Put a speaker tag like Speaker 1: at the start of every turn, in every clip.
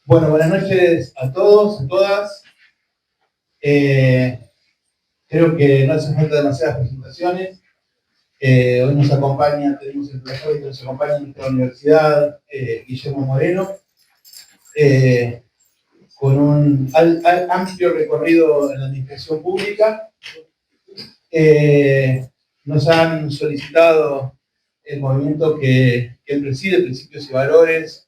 Speaker 1: Bueno, buenas noches a todos, a todas. Creo que no hace falta demasiadas presentaciones. Hoy nos acompaña, tenemos el placer de que nos acompaña en nuestra universidad Guillermo Moreno, con un amplio recorrido en la administración pública. Nos han solicitado el movimiento que él preside, Principios y Valores,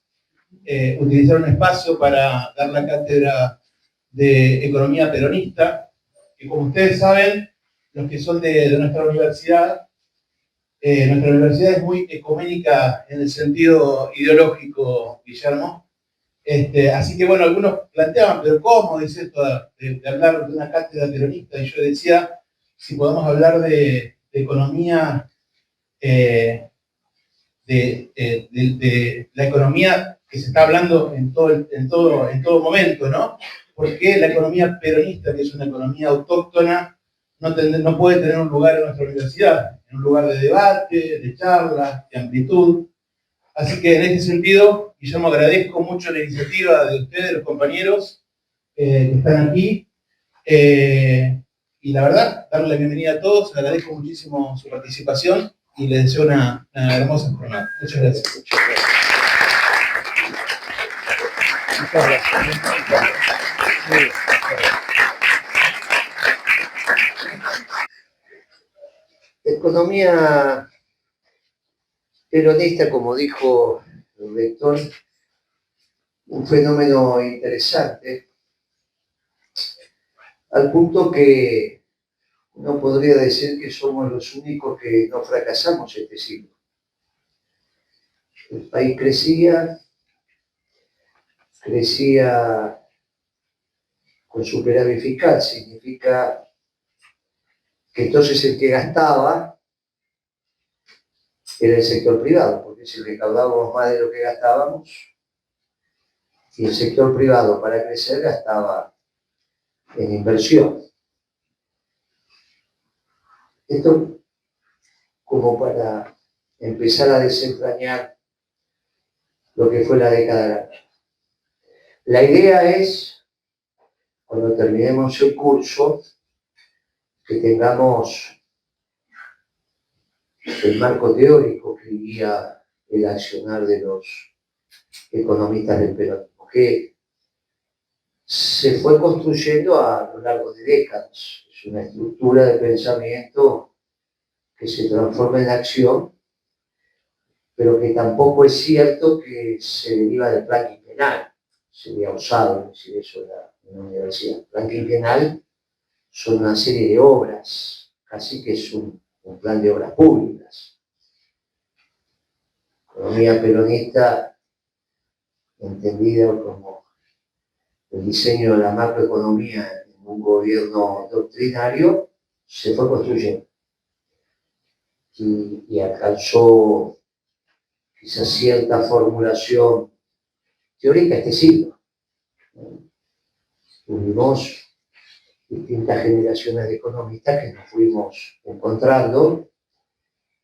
Speaker 1: utilizar un espacio para dar la cátedra de Economía Peronista, que como ustedes saben, los que son de nuestra universidad es muy ecuménica en el sentido ideológico, Guillermo. Así que bueno, algunos planteaban, pero ¿cómo es esto de hablar de una cátedra peronista? Y yo decía, si podemos hablar de economía, de la economía que se está hablando en todo momento, ¿no? Porque la economía peronista, que es una economía autóctona, no puede tener un lugar en nuestra universidad, en un lugar de debate, de charla, de amplitud. Así que en ese sentido, Guillermo, agradezco mucho la iniciativa de ustedes, los compañeros que están aquí. Y la verdad, darle la bienvenida a todos, agradezco muchísimo su participación y les deseo una hermosa jornada. Muchas gracias. Muchas gracias.
Speaker 2: Economía peronista, como dijo el rector, un fenómeno interesante, al punto que uno podría decir que somos los únicos que no fracasamos este siglo. El país crecía con superávit fiscal, significa que entonces el que gastaba era el sector privado, porque si recaudábamos más de lo que gastábamos, y el sector privado para crecer gastaba en inversión. Esto como para empezar a desentrañar lo que fue la década grande. La idea es, cuando terminemos el curso, que tengamos el marco teórico que guía el accionar de los economistas del peronismo, que se fue construyendo a lo largo de décadas. Es una estructura de pensamiento que se transforma en acción, pero que tampoco es cierto que se deriva del plan quinquenal. Sería osado decir eso en la universidad. El plan quinquenal son una serie de obras, casi que es un plan de obras públicas. Economía peronista, entendida como el diseño de la macroeconomía en un gobierno doctrinario, se fue construyendo y alcanzó quizás cierta formulación teórica este siglo. Tuvimos distintas generaciones de economistas que nos fuimos encontrando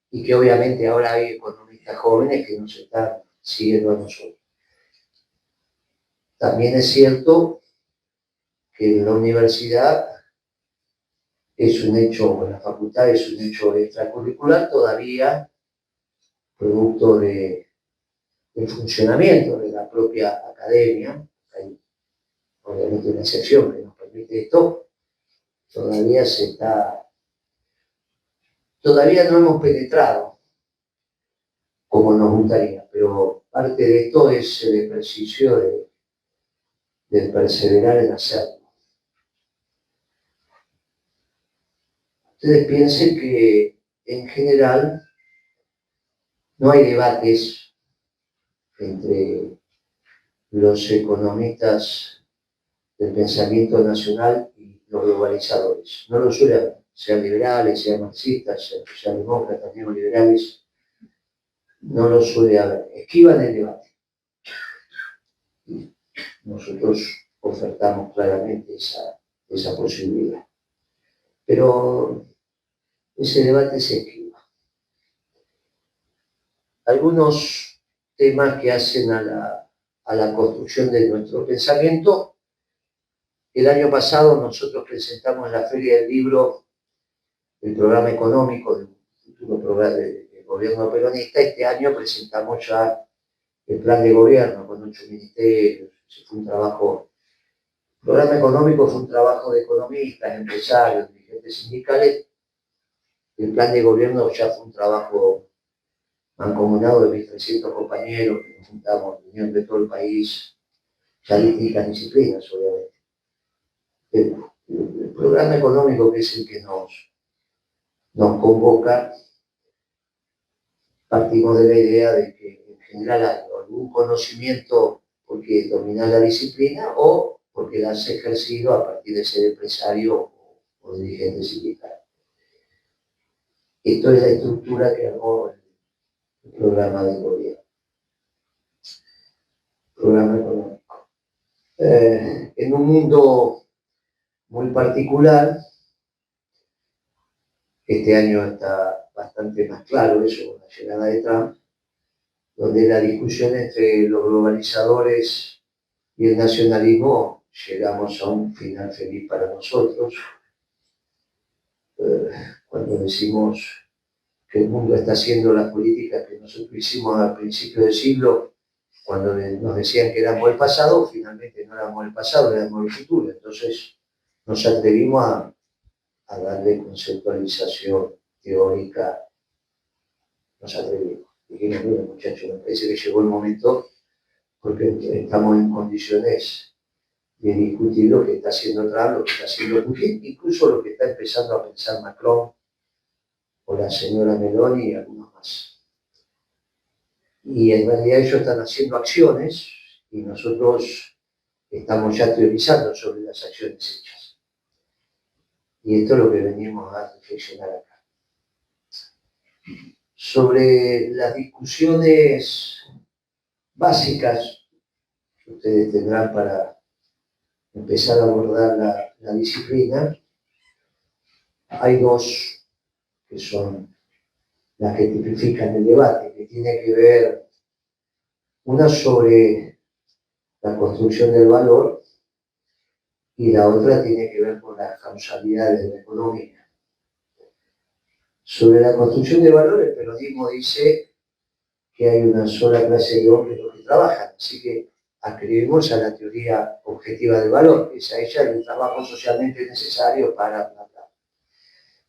Speaker 2: y que obviamente ahora hay economistas jóvenes que nos están siguiendo a nosotros. También es cierto que la universidad es un hecho, la facultad es un hecho extracurricular todavía, producto del funcionamiento de la propia academia. Hay obviamente una excepción que nos permite esto. Todavía no hemos penetrado como nos gustaría, pero parte de esto es el ejercicio de perseverar en hacerlo. Ustedes piensen que en general no hay debates entre los economistas del pensamiento nacional y los globalizadores. No lo suele haber, sean liberales, sean marxistas, sean socialdemócratas, neoliberales, no lo suele haber. Esquivan el debate. Y nosotros ofertamos claramente esa posibilidad. Pero ese debate se esquiva. Algunos temas que hacen a la a la construcción de nuestro pensamiento. El año pasado nosotros presentamos en la Feria del Libro el programa económico del futuro programa del gobierno peronista. Este año presentamos ya el plan de gobierno con 8 ministerios. Fue un trabajo, el programa económico fue un trabajo de economistas, empresarios, dirigentes sindicales. El plan de gobierno ya fue un trabajo mancomunado de 1.300 compañeros que nos juntamos en reunión de todo el país, ya distintas disciplinas, obviamente. El programa económico, que es el que nos convoca, partimos de la idea de que en general hay algún conocimiento porque dominas la disciplina o porque la has ejercido a partir de ser empresario o dirigente sindical. Esto es la estructura que armó el programa de gobierno. Programa económico. En un mundo muy particular, este año está bastante más claro eso con la llegada de Trump, donde la discusión entre los globalizadores y el nacionalismo llegamos a un final feliz para nosotros. Cuando decimos que el mundo está haciendo las políticas que nosotros hicimos al principio del siglo, cuando nos decían que éramos el pasado, finalmente no éramos el pasado, éramos el futuro. Entonces nos atrevimos a darle conceptualización teórica, nos atrevimos. Dijimos, mira muchachos, me parece que llegó el momento porque estamos en condiciones de discutir lo que está haciendo Trump, lo que está haciendo Putin, incluso lo que está empezando a pensar Macron o la señora Meloni y algunos más. Y en realidad ellos están haciendo acciones y nosotros estamos ya teorizando sobre las acciones hechas. Y esto es lo que venimos a reflexionar acá. Sobre las discusiones básicas que ustedes tendrán para empezar a abordar la disciplina, hay dos que son las que tipifican el debate, que tiene que ver una sobre la construcción del valor y la otra tiene que ver con las causalidades de la economía. Sobre la construcción de valor, el peronismo dice que hay una sola clase de hombres los que trabajan, así que adscribimos a la teoría objetiva del valor, que es a ella el trabajo socialmente necesario para bla, bla.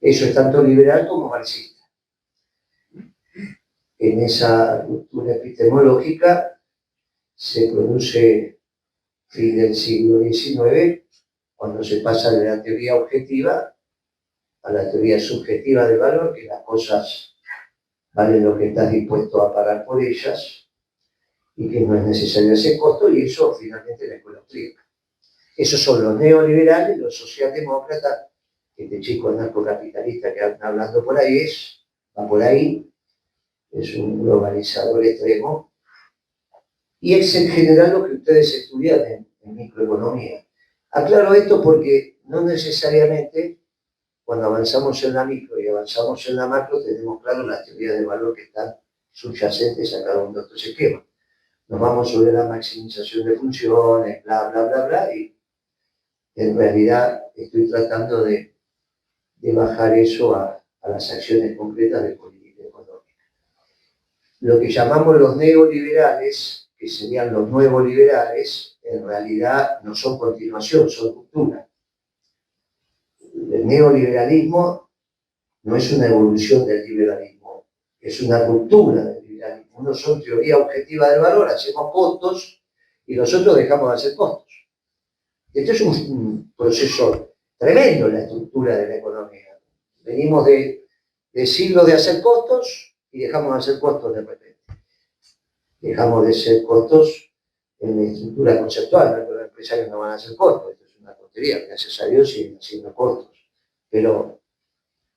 Speaker 2: Eso es tanto liberal como marxista. En esa ruptura epistemológica se produce fin del siglo XIX, cuando se pasa de la teoría objetiva a la teoría subjetiva del valor, que las cosas valen lo que estás dispuesto a pagar por ellas y que no es necesario ese costo, y eso finalmente la escuela austríaca. Esos son los neoliberales, los socialdemócratas. Este chico anarcocapitalista que anda hablando por ahí va por ahí, es un globalizador extremo, y es en general lo que ustedes estudian en microeconomía. Aclaro esto porque no necesariamente cuando avanzamos en la micro y avanzamos en la macro tenemos claro las teorías de valor que están subyacentes a cada uno de estos esquemas. Nos vamos sobre la maximización de funciones, bla, bla, bla, bla, y en realidad estoy tratando de bajar eso a las acciones concretas de política económica. Lo que llamamos los neoliberales, que serían los nuevos liberales, en realidad no son continuación, son ruptura. El neoliberalismo no es una evolución del liberalismo, es una ruptura del liberalismo. Uno son teoría objetiva del valor, hacemos costos y nosotros dejamos de hacer costos. Esto es un proceso tremendo en la estructura de la economía. Venimos de siglos de hacer costos y dejamos de hacer costos de repente. Dejamos de hacer costos en la estructura conceptual, ¿no? Los empresarios no van a hacer costos, esto es una tontería, gracias a Dios siguen haciendo costos. Pero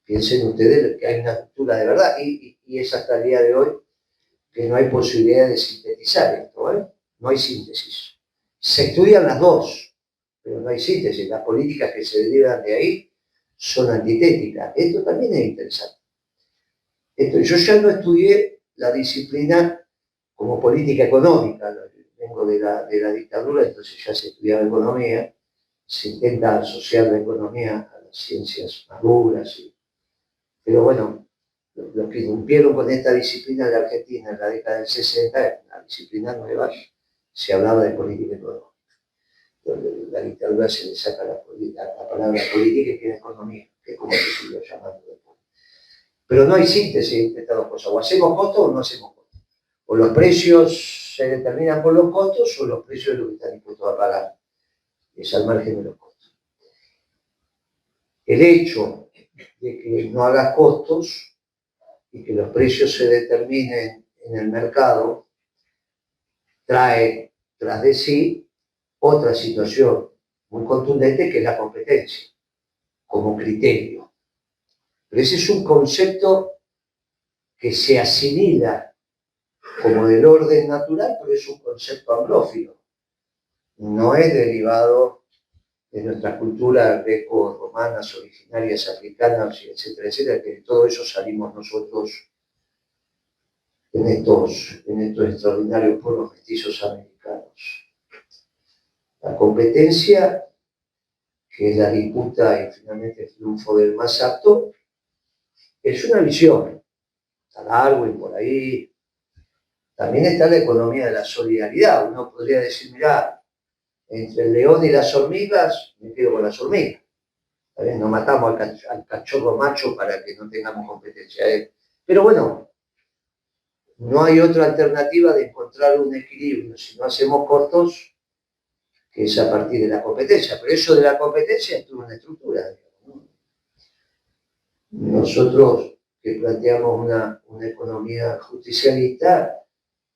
Speaker 2: piensen ustedes que hay una estructura de verdad y es hasta el día de hoy que no hay posibilidad de sintetizar esto, ¿eh? No hay síntesis. Se estudian las dos, pero no hay síntesis. Las políticas que se derivan de ahí son antitéticas. Esto también es interesante. Yo ya no estudié la disciplina como política económica. Me vengo de la dictadura, entonces ya se estudiaba economía, se intenta asociar la economía a las ciencias maduras, pero bueno, los que rompieron con esta disciplina de Argentina en la década del 60, la disciplina nueva, se hablaba de política económica. Donde la dictadura se le saca la palabra política y tiene economía, que es como se siguió llamando después. Pero no hay síntesis entre estas dos cosas, o hacemos costos o no hacemos costos. O los precios se determinan por los costos o los precios de lo que están dispuestos a pagar. Es al margen de los costos. El hecho de que no hagas costos y que los precios se determinen en el mercado trae tras de sí otra situación muy contundente que es la competencia como criterio. Pero ese es un concepto que se asimila como del orden natural, pero es un concepto anglófilo. No es derivado de nuestra cultura greco-romanas, originarias africanas, etcétera, etcétera, que de todo eso salimos nosotros en estos extraordinarios pueblos mestizos americanos. La competencia, que es la disputa y finalmente el triunfo del más apto, es una visión. Está Darwin por ahí. También está la economía de la solidaridad. Uno podría decir, mirá, entre el león y las hormigas, me quedo con las hormigas. ¿Sabes? No matamos al cachorro macho para que no tengamos competencia. Pero bueno, no hay otra alternativa de encontrar un equilibrio si no hacemos costos que es a partir de la competencia. Pero eso de la competencia es una estructura. Nosotros que planteamos una economía justicialista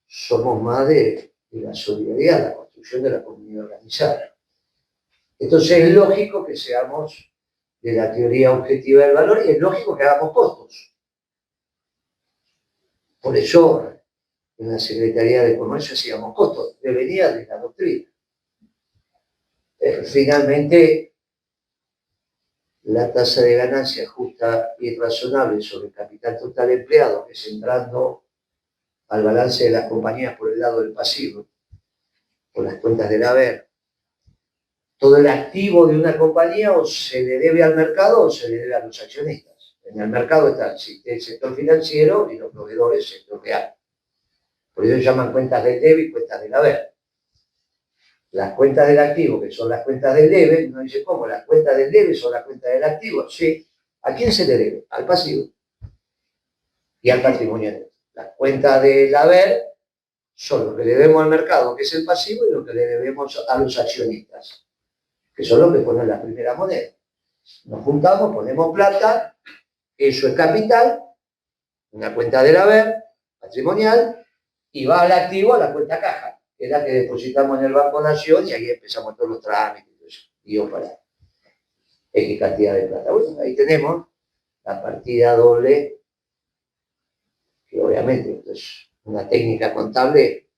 Speaker 2: somos más de la solidaridad, la construcción de la comunidad organizada. Entonces es lógico que seamos de la teoría objetiva del valor y es lógico que hagamos costos. Por eso en la Secretaría de Comercio hacíamos costos, devenía de la doctrina. Finalmente, la tasa de ganancia justa y razonable sobre el capital total empleado, que es entrando al balance de las compañías por el lado del pasivo, por las cuentas del haber, todo el activo de una compañía o se le debe al mercado o se le debe a los accionistas. En el mercado está el sector financiero y los proveedores, el sector real. Por eso se llaman cuentas del debe y cuentas del haber. Las cuentas del activo, que son las cuentas del debe, uno dice, ¿cómo? Las cuentas del debe son las cuentas del activo. Sí. ¿A quién se le debe? Al pasivo y al patrimonio. Las cuentas del haber son lo que le debemos al mercado, que es el pasivo, y lo que le debemos a los accionistas, que son los que ponen la primera moneda. Nos juntamos, ponemos plata, eso es capital, una cuenta del haber, patrimonial, y va al activo a la cuenta caja, que es la que depositamos en el Banco Nación, y ahí empezamos todos los trámites, y yo para X cantidad de plata. Bueno, ahí tenemos la partida doble, que obviamente es una técnica contable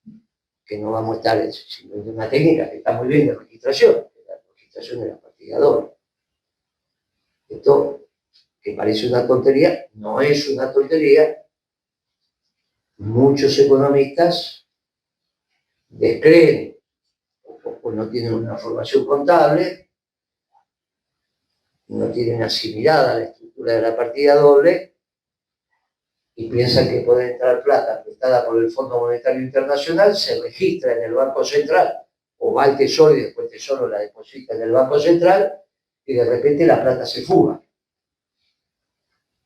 Speaker 2: que no vamos a estar, sino una técnica que está muy bien de registración, la registración de la partida doble. Esto, que parece una tontería, no es una tontería. Muchos economistas descreen o no tienen una formación contable, no tienen asimilada la estructura de la partida doble y piensan que puede entrar plata prestada por el Fondo Monetario Internacional, se registra en el Banco Central o va al Tesoro y después el Tesoro la deposita en el Banco Central y de repente la plata se fuga.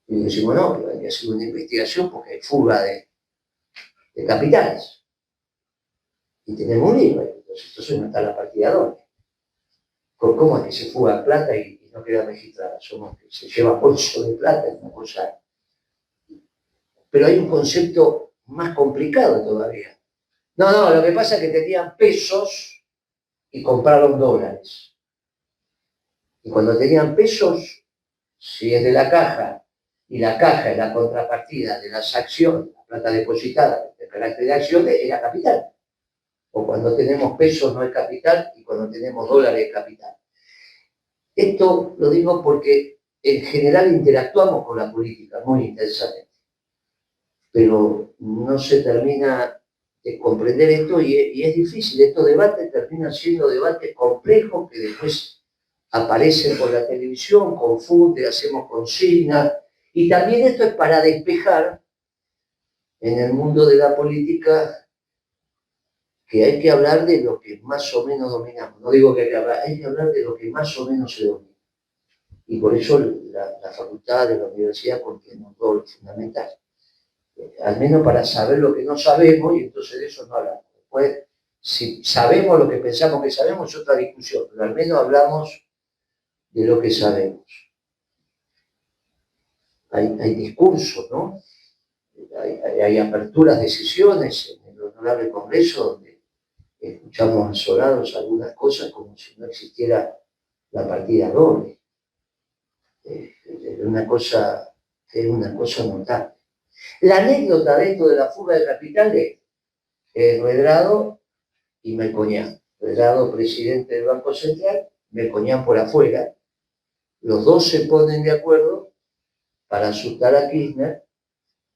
Speaker 2: Y decimos, no, pero hay que hacer una investigación porque hay fuga de capitales. Y tenemos un IVA, entonces no está la partida doble. ¿Cómo es que se fuga plata y no queda registrada? Se lleva bolso de plata, es una cosa. Pero hay un concepto más complicado todavía. No, lo que pasa es que tenían pesos y compraron dólares. Y cuando tenían pesos, si es de la caja, y la caja es la contrapartida de las acciones, la plata depositada de carácter de acciones, era capital. O cuando tenemos pesos no es capital y cuando tenemos dólares es capital. Esto lo digo porque en general interactuamos con la política muy intensamente, pero no se termina comprender esto y es difícil. Estos debates terminan siendo debates complejos que después aparecen por la televisión, confunden, hacemos consignas. Y también esto es para despejar en el mundo de la política que hay que hablar de lo que más o menos dominamos. No digo que hay que hablar de lo que más o menos se domina. Y por eso la facultad de la universidad contiene un rol fundamental. Al menos para saber lo que no sabemos, y entonces de eso no hablamos. Después, si sabemos lo que pensamos que sabemos, es otra discusión, pero al menos hablamos de lo que sabemos. Hay discursos, ¿no? Hay aperturas de sesiones en el Honorable Congreso donde escuchamos asolados algunas cosas como si no existiera la partida doble. Es una cosa notable. La anécdota de esto de la fuga de capitales es Redrado y Melconian. Redrado, presidente del Banco Central, Melconian por afuera. Los dos se ponen de acuerdo para asustar a Kirchner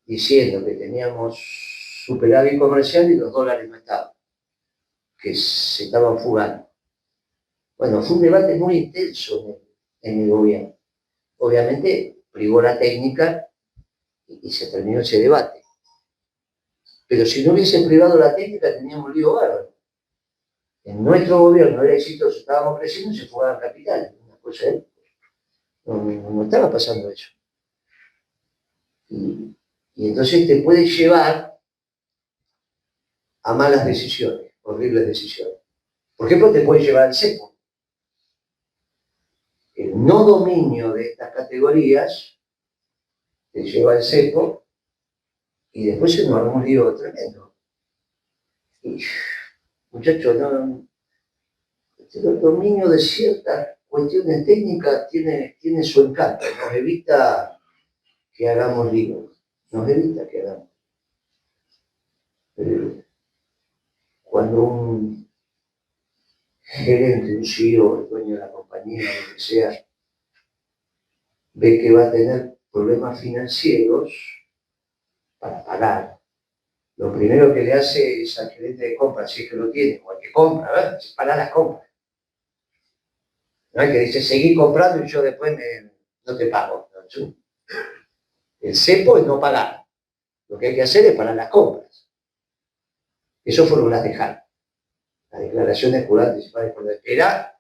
Speaker 2: diciendo que teníamos superávit comercial y los dólares no estaban, que se estaban fugando. Bueno, fue un debate muy intenso en el gobierno. Obviamente privó la técnica y se terminó ese debate. Pero si no hubiesen privado la técnica, teníamos un lío bárbaro. En nuestro gobierno era exitoso, estábamos creciendo y se fugaban capitales. Una cosa, no estaba pasando eso. Y entonces te puede llevar a malas decisiones, horribles decisiones. Por ejemplo, te puede llevar al cepo. El no dominio de estas categorías te lleva al cepo y después se nos armó un lío tremendo. Y, muchachos, el dominio de ciertas cuestiones técnicas tiene su encanto, nos evita que hagamos líos, nos evita que hagamos. Cuando un gerente, un CEO, el dueño de la compañía, lo que sea, ve que va a tener problemas financieros para pagar, lo primero que le hace es al gerente de compra, si es que lo tiene, o al que compra, ¿verdad? Para las compras. No hay que dice, seguí comprando y yo después no te pago. El cepo es no pagar. Lo que hay que hacer es parar las compras. Eso fueron las de Hart. Las declaraciones jurantes era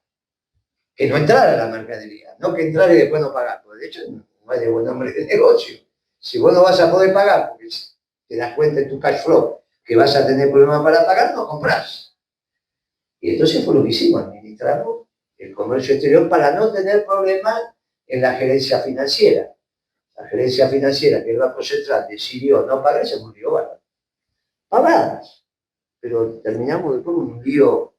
Speaker 2: que no entrara la mercadería, no que entrara y después no pagar. Porque de hecho no hay de buen nombre de negocio. Si vos no vas a poder pagar porque te das cuenta en tu cash flow que vas a tener problemas para pagar, no comprás. Y entonces fue lo que hicimos, administramos el comercio exterior para no tener problemas en la gerencia financiera. La gerencia financiera que el Banco Central decidió no pagar, se murió, bueno, pagadas. Pero terminamos después con un lío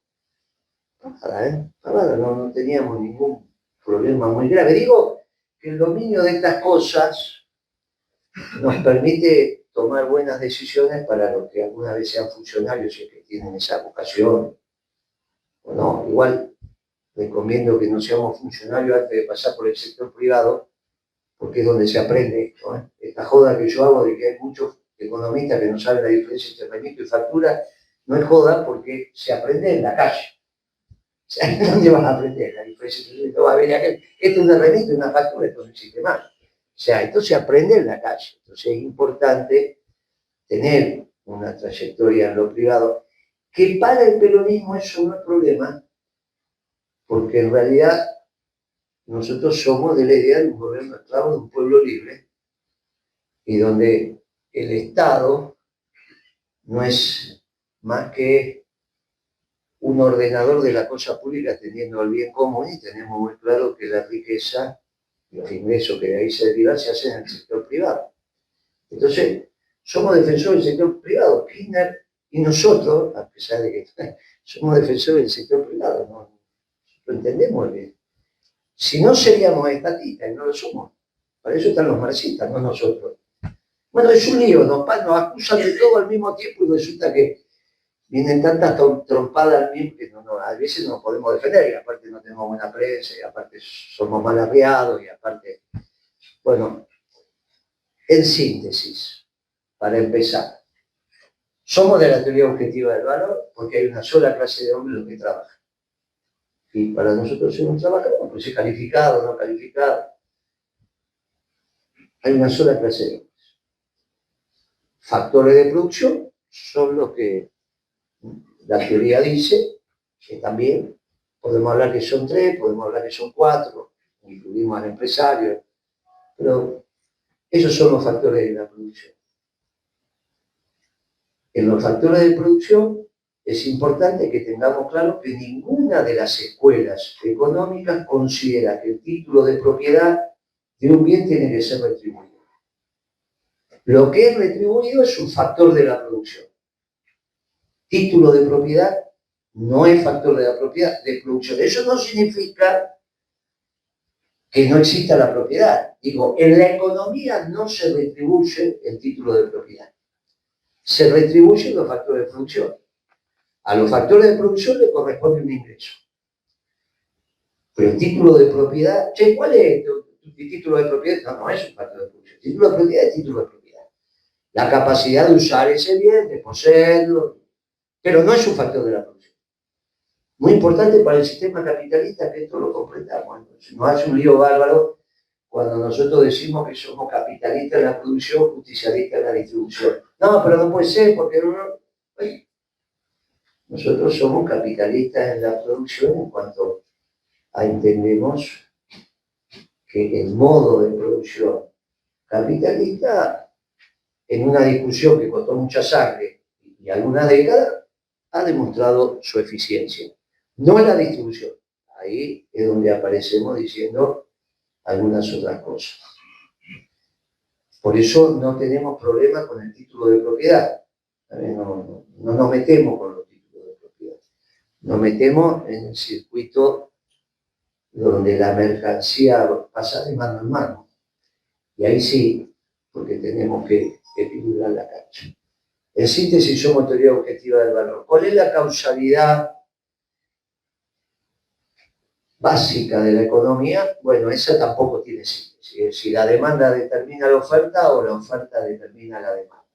Speaker 2: pagada, no teníamos ningún problema muy grave. Digo que el dominio de estas cosas nos permite tomar buenas decisiones para los que alguna vez sean funcionarios y que tienen esa vocación. O no, igual recomiendo que no seamos funcionarios antes de pasar por el sector privado, porque es donde se aprende esto. Esta joda que yo hago de que hay muchos economistas que no saben la diferencia entre remito y factura, no es joda porque se aprende en la calle. O sea, ¿dónde vas a aprender la diferencia? No va a venir aquel, esto es una remito y una factura, esto no existe más. O sea, esto se aprende en la calle. Entonces es importante tener una trayectoria en lo privado, que para el peronismo eso no es problema, porque en realidad nosotros somos de la idea de un gobierno esclavo de un pueblo libre, y donde el Estado no es más que un ordenador de la cosa pública atendiendo al bien común, y tenemos muy claro que la riqueza y los ingresos que de ahí se derivan se hacen en el sector privado. Entonces, somos defensores del sector privado, Kirchner y nosotros, a pesar de que somos defensores del sector privado, ¿no? Lo entendemos bien. Si no seríamos estatistas, y no lo somos. Para eso están los marxistas, no nosotros. Bueno, es un lío, nos acusan de todo al mismo tiempo y resulta que vienen tantas trompadas al mismo que a veces no podemos defender, y aparte no tenemos buena prensa, y aparte somos mal arriados, y aparte, bueno, en síntesis, para empezar, Somos de la teoría objetiva del valor porque hay una sola clase de hombres que trabajan. Y para nosotros ser un trabajador, pues es calificado, no calificado. Hay una sola clase de hombres. Factores de producción son los que la teoría dice que también podemos hablar que son 3, podemos hablar que son 4, incluimos al empresario, pero esos son los factores de la producción. En los factores de producción es importante que tengamos claro que ninguna de las escuelas económicas considera que el título de propiedad de un bien tiene que ser retribuido. Lo que es retribuido es un factor de la producción. Título de propiedad no es factor de la propiedad de producción. Eso no significa que no exista la propiedad. Digo, en la economía no se retribuye el título de propiedad. Se retribuyen los factores de producción. A los factores de producción le corresponde un ingreso. Pero el título de propiedad, che, ¿cuál es tu título de propiedad? No, no es un factor de producción. El título de propiedad es título de propiedad. La capacidad de usar ese bien, de poseerlo, pero no es un factor de la producción. Muy importante para el sistema capitalista que esto lo comprendamos. Entonces, nos hace un lío bárbaro cuando nosotros decimos que somos capitalistas en la producción, justicialistas en la distribución. No, pero no puede ser porque no. Oye, nosotros somos capitalistas en la producción en cuanto a entendemos que el modo de producción capitalista, en una discusión que costó mucha sangre y algunas décadas, ha demostrado su eficiencia. No en la distribución. Ahí es donde aparecemos diciendo algunas otras cosas. Por eso no tenemos problema con el título de propiedad. No nos metemos con los títulos de propiedad. Nos metemos en el circuito donde la mercancía pasa de mano en mano. Y ahí sí, porque tenemos que equilibrar la cancha. En síntesis, somos teoría objetiva del valor. ¿Cuál es la causalidad básica de la economía? Bueno, esa tampoco tiene síntesis. Si la demanda determina la oferta o la oferta determina la demanda.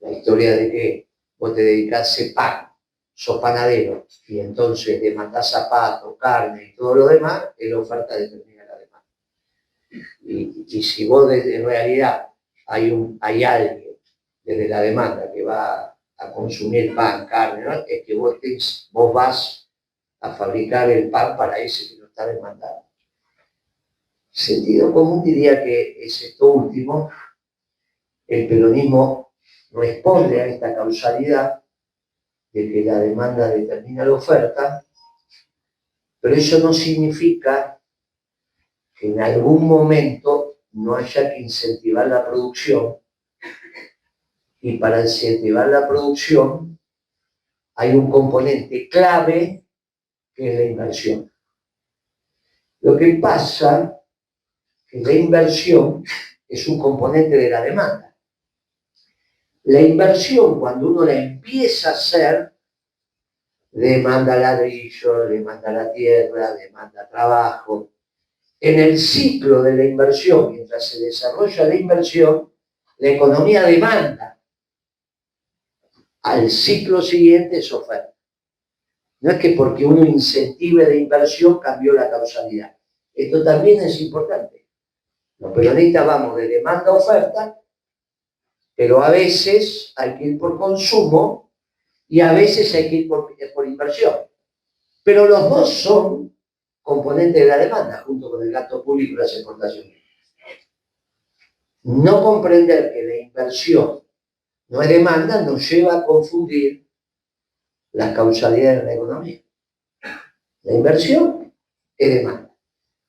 Speaker 2: La historia de que vos te dedicás a hacer pan, sos panadero, y entonces demandás zapatos, carne y todo lo demás, la oferta determina la demanda. Y si vos en realidad hay alguien desde la demanda que va a consumir pan, carne, ¿no? Es que vos vas a fabricar el pan para ese que lo está demandando. Sentido común diría que es esto último. El peronismo responde a esta causalidad de que la demanda determina la oferta, pero eso no significa que en algún momento no haya que incentivar la producción, y para incentivar la producción hay un componente clave que es la inversión. Lo que pasa es que la inversión es un componente de la demanda. La inversión, cuando uno la empieza a hacer, demanda ladrillo, demanda la tierra, demanda trabajo. En el ciclo de la inversión, mientras se desarrolla la inversión, la economía demanda. Al ciclo siguiente es oferta. No es que porque uno incentive la inversión cambió la causalidad. Esto también es importante. Los peronistas vamos de demanda a oferta, pero a veces hay que ir por consumo y a veces hay que ir por inversión. Pero los dos son componentes de la demanda, junto con el gasto público y las exportaciones. No comprender que la inversión no es demanda nos lleva a confundir las causalidades de la economía. La inversión es demanda.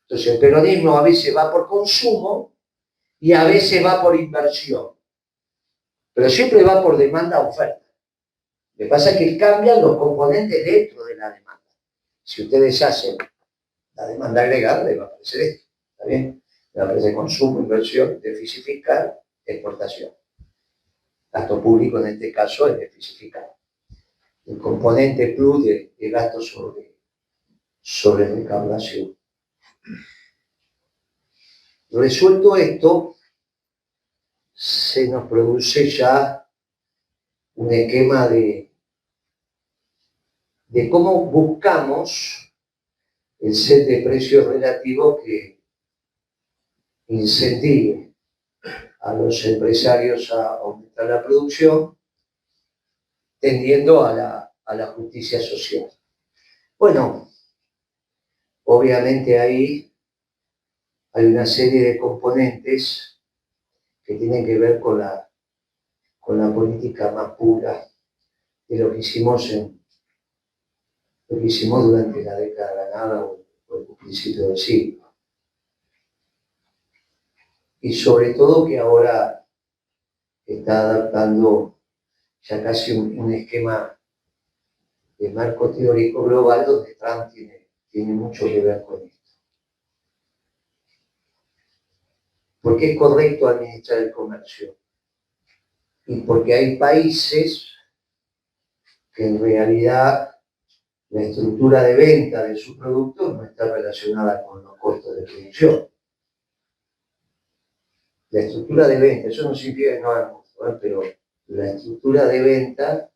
Speaker 2: Entonces el peronismo a veces va por consumo y a veces va por inversión. Pero siempre va por demanda a oferta. Lo que pasa es que cambian los componentes dentro de la demanda. Si ustedes hacen la demanda agregada, le va a aparecer esto. ¿Está bien? Le va a aparecer consumo, inversión, déficit fiscal, exportación. Gasto público en este caso es déficit fiscal. El componente plus de gasto sobre recaudación. Resuelto esto, se nos produce ya un esquema de cómo buscamos el set de precios relativos que incentive a los empresarios a aumentar la producción, tendiendo a la justicia social. Bueno, obviamente ahí hay una serie de componentes que tienen que ver con la política más pura de lo que hicimos durante la década ganada o el principio del siglo. Y sobre todo que ahora está adaptando ya casi un esquema de marco teórico global donde Trump tiene mucho que ver con esto. Porque es correcto administrar el comercio y porque hay países que en realidad la estructura de venta de sus productos no está relacionada con los costos de producción. La estructura de venta, eso no significa que no hagan costo, pero la estructura de venta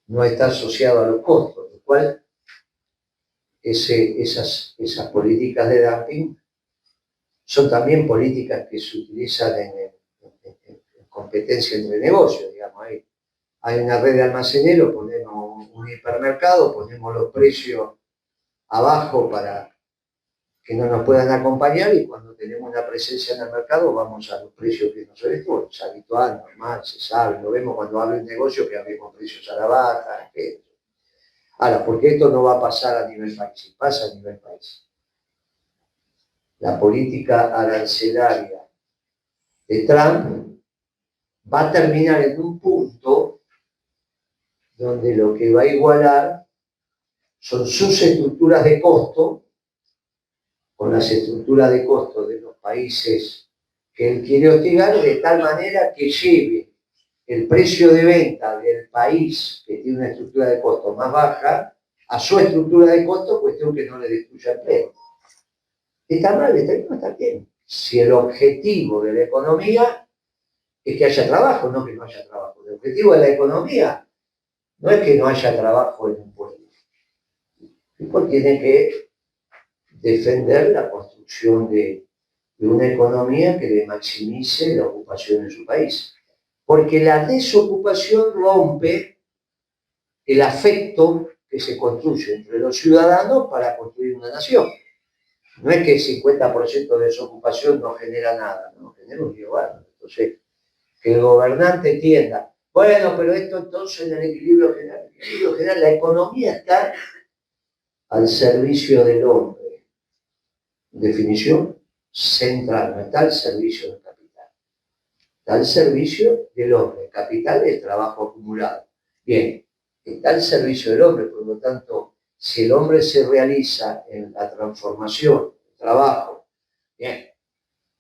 Speaker 2: no está asociada a los costos, lo cual esas políticas de dumping son también políticas que se utilizan en competencia entre negocios, digamos. Hay una red de almaceneros, ponemos un hipermercado, ponemos los precios abajo para que no nos puedan acompañar y cuando tenemos una presencia en el mercado vamos a los precios que nos suelen, es habitual, normal, se sabe, lo vemos cuando abre un negocio que abrimos precios a la baja. Ahora, porque esto no va a pasar a nivel país, pasa a nivel país. La política arancelaria de Trump va a terminar en un punto donde lo que va a igualar son sus estructuras de costo con las estructuras de costo de los países que él quiere hostigar, de tal manera que lleve el precio de venta del país que tiene una estructura de costo más baja a su estructura de costo, cuestión que no le destruya empleo. ¿Está mal? No está bien. Si el objetivo de la economía es que haya trabajo, no que no haya trabajo. El objetivo de la economía no es que no haya trabajo en un pueblo. El pueblo tiene que defender la construcción de una economía que le maximice la ocupación en su país. Porque la desocupación rompe el afecto que se construye entre los ciudadanos para construir una nación. No es que el 50% de desocupación no genera nada, no genera un igual. Entonces, que el gobernante entienda, bueno, pero esto entonces en el equilibrio general, la economía está al servicio del hombre. Definición central, no está al servicio del capital. Está al servicio del hombre. El capital es el trabajo acumulado. Bien, está al servicio del hombre, por lo tanto, si el hombre se realiza en la transformación, el trabajo, bien,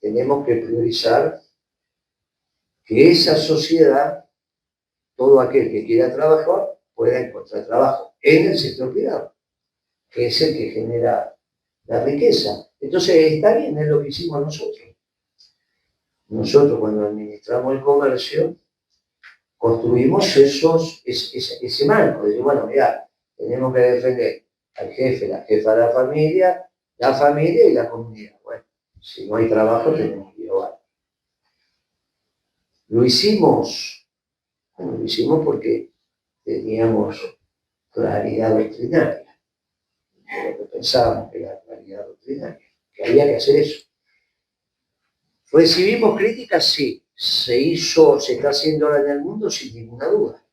Speaker 2: tenemos que priorizar que esa sociedad, todo aquel que quiera trabajar, pueda encontrar trabajo en el sector privado, que es el que genera la riqueza. Entonces, está bien, es lo que hicimos nosotros. Nosotros, cuando administramos el comercio, construimos ese marco. De decir, bueno, mirá, tenemos que defender al jefe, la jefa de la familia y la comunidad. Bueno, si no hay trabajo, tenemos que llevar. Lo hicimos porque teníamos claridad doctrinaria. Lo que pensábamos que era claridad doctrinaria, que había que hacer eso. ¿Recibimos críticas? Sí. Se está haciendo ahora en el mundo sin ninguna duda.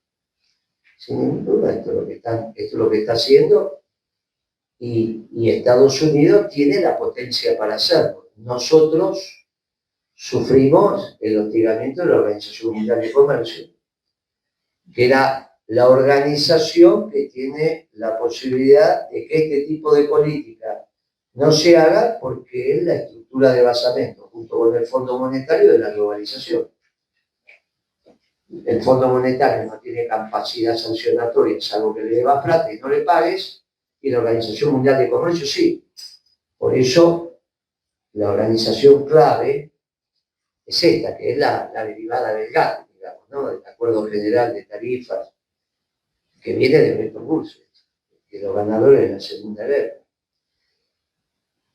Speaker 2: Sin ninguna duda, esto es lo que está haciendo y Estados Unidos tiene la potencia para hacerlo. Nosotros sufrimos el hostigamiento de la Organización Mundial de Comercio, que era la organización que tiene la posibilidad de que este tipo de política no se haga porque es la estructura de basamento, junto con el Fondo Monetario de la globalización. El Fondo Monetario no tiene capacidad sancionatoria, salvo que le debas plata y no le pagues, y la Organización Mundial de Comercio sí. Por eso, la organización clave es esta, que es la derivada del gas, digamos, ¿no? El acuerdo general de tarifas, que viene de Bretton Woods, de los ganadores de la Segunda Guerra.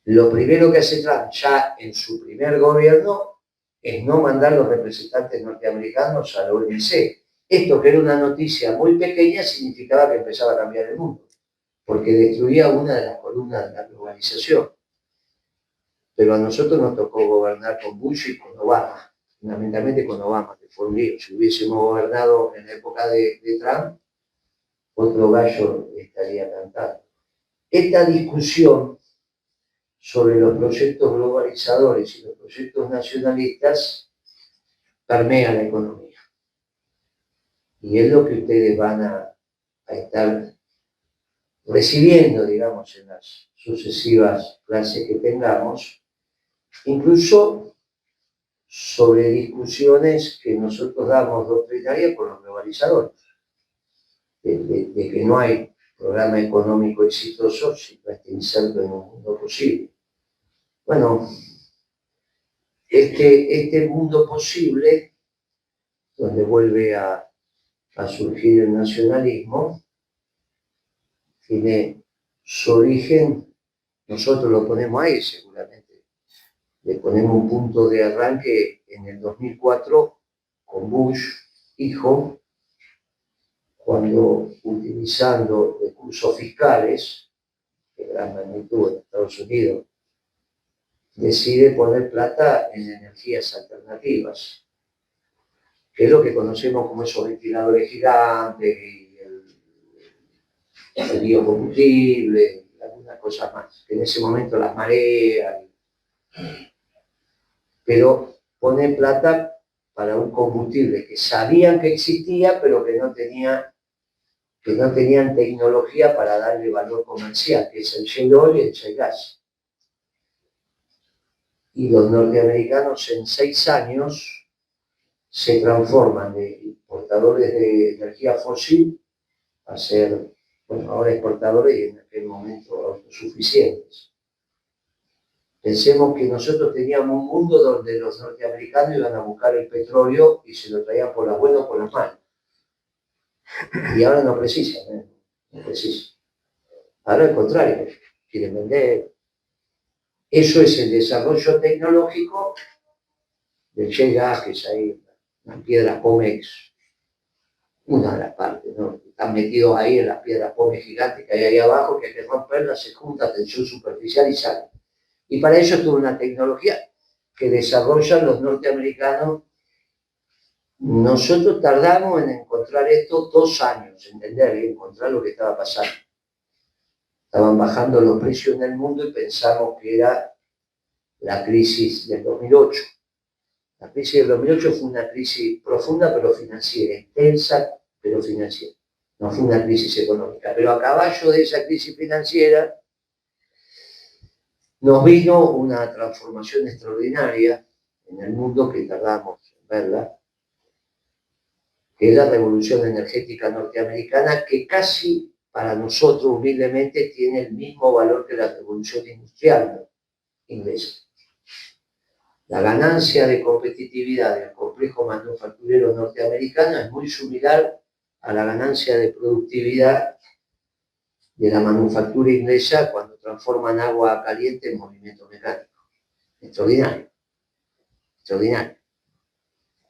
Speaker 2: Lo primero que hace Trump ya en su primer gobierno es no mandar los representantes norteamericanos a la OMC. Esto, que era una noticia muy pequeña, significaba que empezaba a cambiar el mundo, porque destruía una de las columnas de la globalización. Pero a nosotros nos tocó gobernar con Bush y con Obama, fundamentalmente con Obama, que fue un lío. Si hubiésemos gobernado en la época de Trump, otro gallo estaría cantando. Esta discusión sobre los proyectos globalizadores y los proyectos nacionalistas permea la economía. Y es lo que ustedes van a estar recibiendo, digamos, en las sucesivas clases que tengamos, incluso sobre discusiones que nosotros damos doctrinarias con los globalizadores, de que no hay programa económico exitoso si no está inserto en un mundo posible. Bueno, este mundo posible, donde vuelve a surgir el nacionalismo, tiene su origen, nosotros lo ponemos ahí seguramente, le ponemos un punto de arranque en el 2004 con Bush, hijo, cuando utilizando recursos fiscales de gran magnitud en Estados Unidos, decide poner plata en energías alternativas, que es lo que conocemos como esos ventiladores gigantes y el biocombustible y algunas cosas más, que en ese momento las mareas, pero ponen plata para un combustible que sabían que existía, pero que no tenían tecnología para darle valor comercial, que es el shale oil y el shale gas. Y los norteamericanos en 6 años se transforman de importadores de energía fósil a ser, bueno, ahora exportadores y en aquel momento autosuficientes. Pensemos que nosotros teníamos un mundo donde los norteamericanos iban a buscar el petróleo y se lo traían por las buenas o por las malas. Y ahora no precisan, ¿eh? No precisan. Ahora al contrario, quieren vender. Eso es el desarrollo tecnológico del shale gas, que es ahí una piedra Pómex, una de las partes, ¿no? Están metidos ahí en las piedras Pómex gigantes que hay ahí abajo, que hay que romperlas, se junta tensión superficial y sale. Y para eso tuvo una tecnología que desarrollan los norteamericanos. Nosotros tardamos en encontrar esto 2 años, entender y encontrar lo que estaba pasando. Estaban bajando los precios en el mundo y pensamos que era la crisis del 2008. La crisis del 2008 fue una crisis profunda pero financiera, intensa pero financiera. No fue una crisis económica, pero a caballo de esa crisis financiera nos vino una transformación extraordinaria en el mundo que tardamos en verla, que es la revolución energética norteamericana, que casi para nosotros humildemente tiene el mismo valor que la revolución industrial inglesa. La ganancia de competitividad del complejo manufacturero norteamericano es muy similar a la ganancia de productividad de la manufactura inglesa cuando transforman agua caliente en movimiento mecánico. Extraordinario. Extraordinario.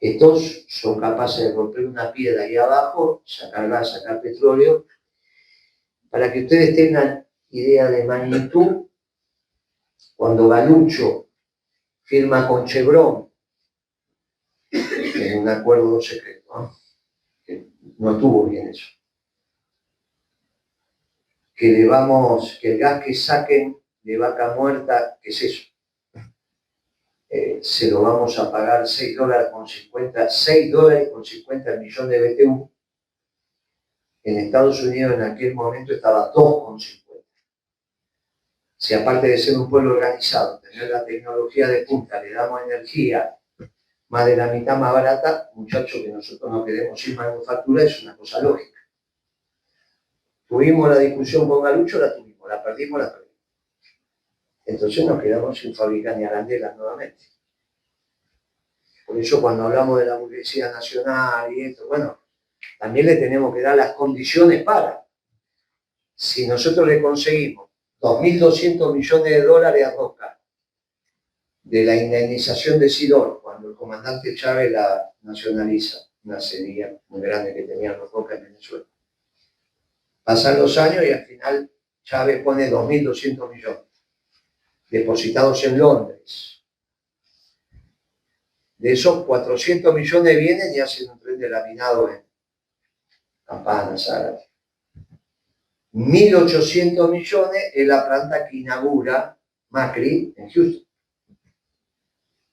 Speaker 2: Estos son capaces de romper una piedra ahí abajo, sacar gas, sacar petróleo. Para que ustedes tengan idea de magnitud, cuando Galucho firma con Chevron, en un acuerdo secreto, ¿no? Que no estuvo bien eso, que el gas que saquen de vaca muerta, ¿qué es eso? Se lo vamos a pagar $6.50 millones de BTU. En Estados Unidos en aquel momento estaba 2,50. Si aparte de ser un pueblo organizado, tener la tecnología de punta, le damos energía más de la mitad más barata, muchachos, que nosotros no queremos sin manufactura, es una cosa lógica. Tuvimos la discusión con Galucho, la tuvimos, la perdimos. Entonces nos quedamos sin fabricar ni arandelas nuevamente. Por eso cuando hablamos de la burguesía nacional y esto, bueno, también le tenemos que dar las condiciones para. Si nosotros le conseguimos 2.200 millones de dólares a Roca de la indemnización de Sidor, cuando el comandante Chávez la nacionaliza, una serie muy grande que tenían los Roca en Venezuela. Pasan los años y al final Chávez pone 2.200 millones depositados en Londres. De esos 400 millones vienen y hacen un tren de laminado en Campana, Zárate. 1.800 millones es la planta que inaugura Macri en Houston,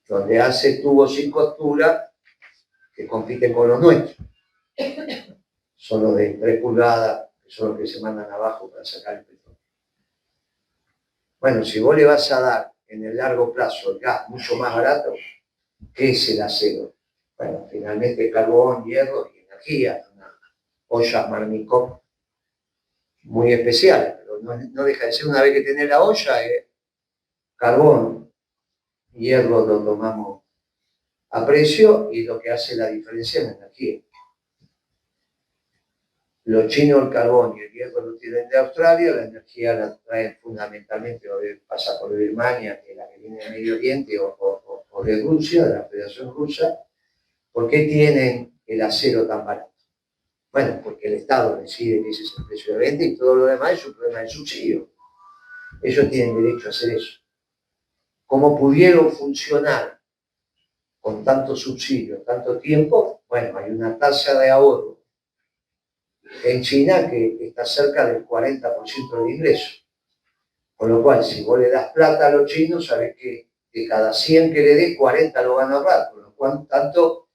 Speaker 2: donde hace tubos sin costura que compiten con los nuestros. Son los de 3 pulgadas, que son los que se mandan abajo para sacar el petróleo. Bueno, si vos le vas a dar en el largo plazo el gas mucho más barato, ¿qué es el acero? Bueno, finalmente carbón, hierro y energía, una olla Marmicop muy especial, pero no deja de ser, una vez que tenés la olla, carbón, hierro lo tomamos a precio y lo que hace la diferencia en energía. Los chinos el carbón y el hierro lo tienen de Australia, la energía la traen fundamentalmente, o pasa por Birmania, que es la que viene del Medio Oriente, o de Rusia, de la Federación Rusa. ¿Por qué tienen el acero tan barato? Bueno, porque el Estado decide que ese es el precio de venta y todo lo demás es un problema de subsidio. Ellos tienen derecho a hacer eso. ¿Cómo pudieron funcionar con tanto subsidio, tanto tiempo? Bueno, hay una tasa de ahorro en China que está cerca del 40% de ingreso. Con lo cual, si vos le das plata a los chinos, sabés que de cada 100 que le dé, 40 lo van a ahorrar. Por lo cual, tanto,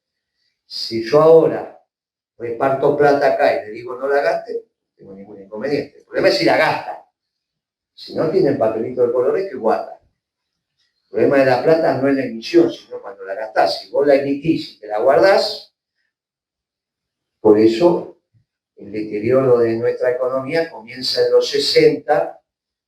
Speaker 2: si yo ahora reparto plata acá y le digo no la gaste, no tengo ningún inconveniente. El problema es si la gasta. Si no, tiene el papelito de colores que guarda. El problema de la plata no es la emisión, sino cuando la gastás. Si vos la emitís y te la guardás, por eso el deterioro de nuestra economía comienza en los 60,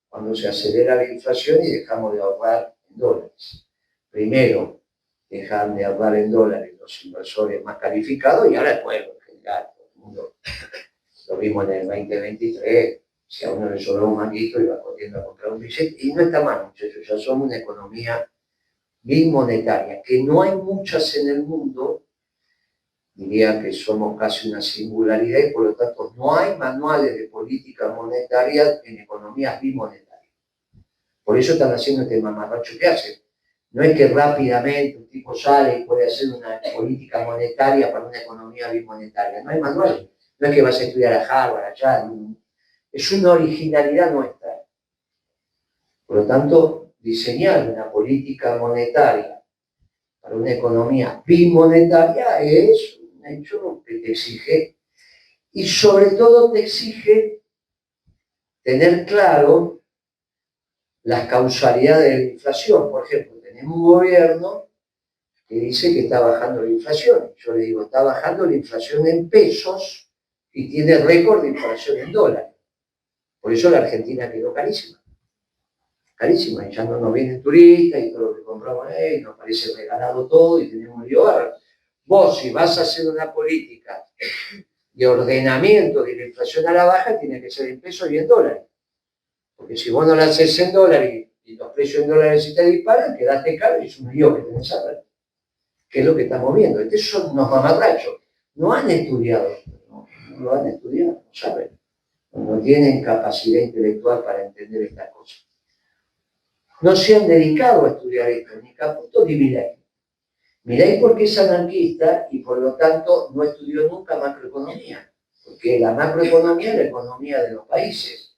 Speaker 2: cuando se acelera la inflación y dejamos de ahorrar en dólares. Primero, dejan de ahorrar en dólares los inversores más calificados y ahora el pueblo en general, todo el mundo. Lo vimos en el 2023, si a uno le sobró un manguito iba corriendo a comprar un billete, y no está mal, muchachos, ya somos una economía bimonetaria, que no hay muchas en el mundo. Diría que somos casi una singularidad y por lo tanto no hay manuales de política monetaria en economías bimonetarias. Por eso están haciendo este mamarracho que hacen. No es que rápidamente un tipo sale y puede hacer una política monetaria para una economía bimonetaria. No hay manuales. No es que vas a estudiar a Harvard, allá. Es una originalidad nuestra. Por lo tanto, diseñar una política monetaria para una economía bimonetaria es un hecho que te exige, y sobre todo te exige tener claro las causalidades de la inflación. Por ejemplo, tenemos un gobierno que dice que está bajando la inflación. Yo le digo, está bajando la inflación en pesos y tiene récord de inflación en dólares. Por eso la Argentina quedó carísima. Carísima, y ya no nos vienen turistas y todo lo que compramos ahí, nos parece regalado todo y tenemos un lío bárbaro. Vos, si vas a hacer una política de ordenamiento de la inflación a la baja, tiene que ser en pesos y en dólares. Porque si vos no la haces en dólares y los precios en dólares se te disparan, quedaste caro y es un lío que tenés acá. ¿Qué es lo que estamos viendo? Estos son unos mamarrachos. No han estudiado, no lo han estudiado, no saben. No tienen capacidad intelectual para entender estas cosas. No se han dedicado a estudiar esto, ni Caputo ni Milei. Milei porque es anarquista y por lo tanto no estudió nunca macroeconomía, porque la macroeconomía es la economía de los países,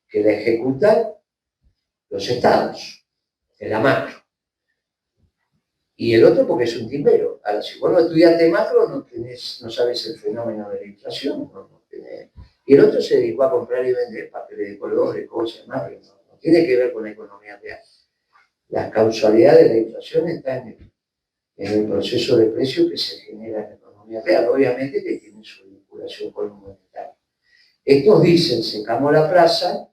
Speaker 2: que la ejecutan los estados, en la macro. Y el otro porque es un timbero. Ahora, si vos no estudiaste macro, no sabes el fenómeno de la inflación. No tenés. Y el otro se dedicó a comprar y vender papeles de colores, cosas, más, no tiene que ver con la economía real. La causalidad de la inflación está en el proceso de precios que se genera en la economía real. Obviamente que tiene su vinculación con lo monetario. Estos dicen, secamos la plaza,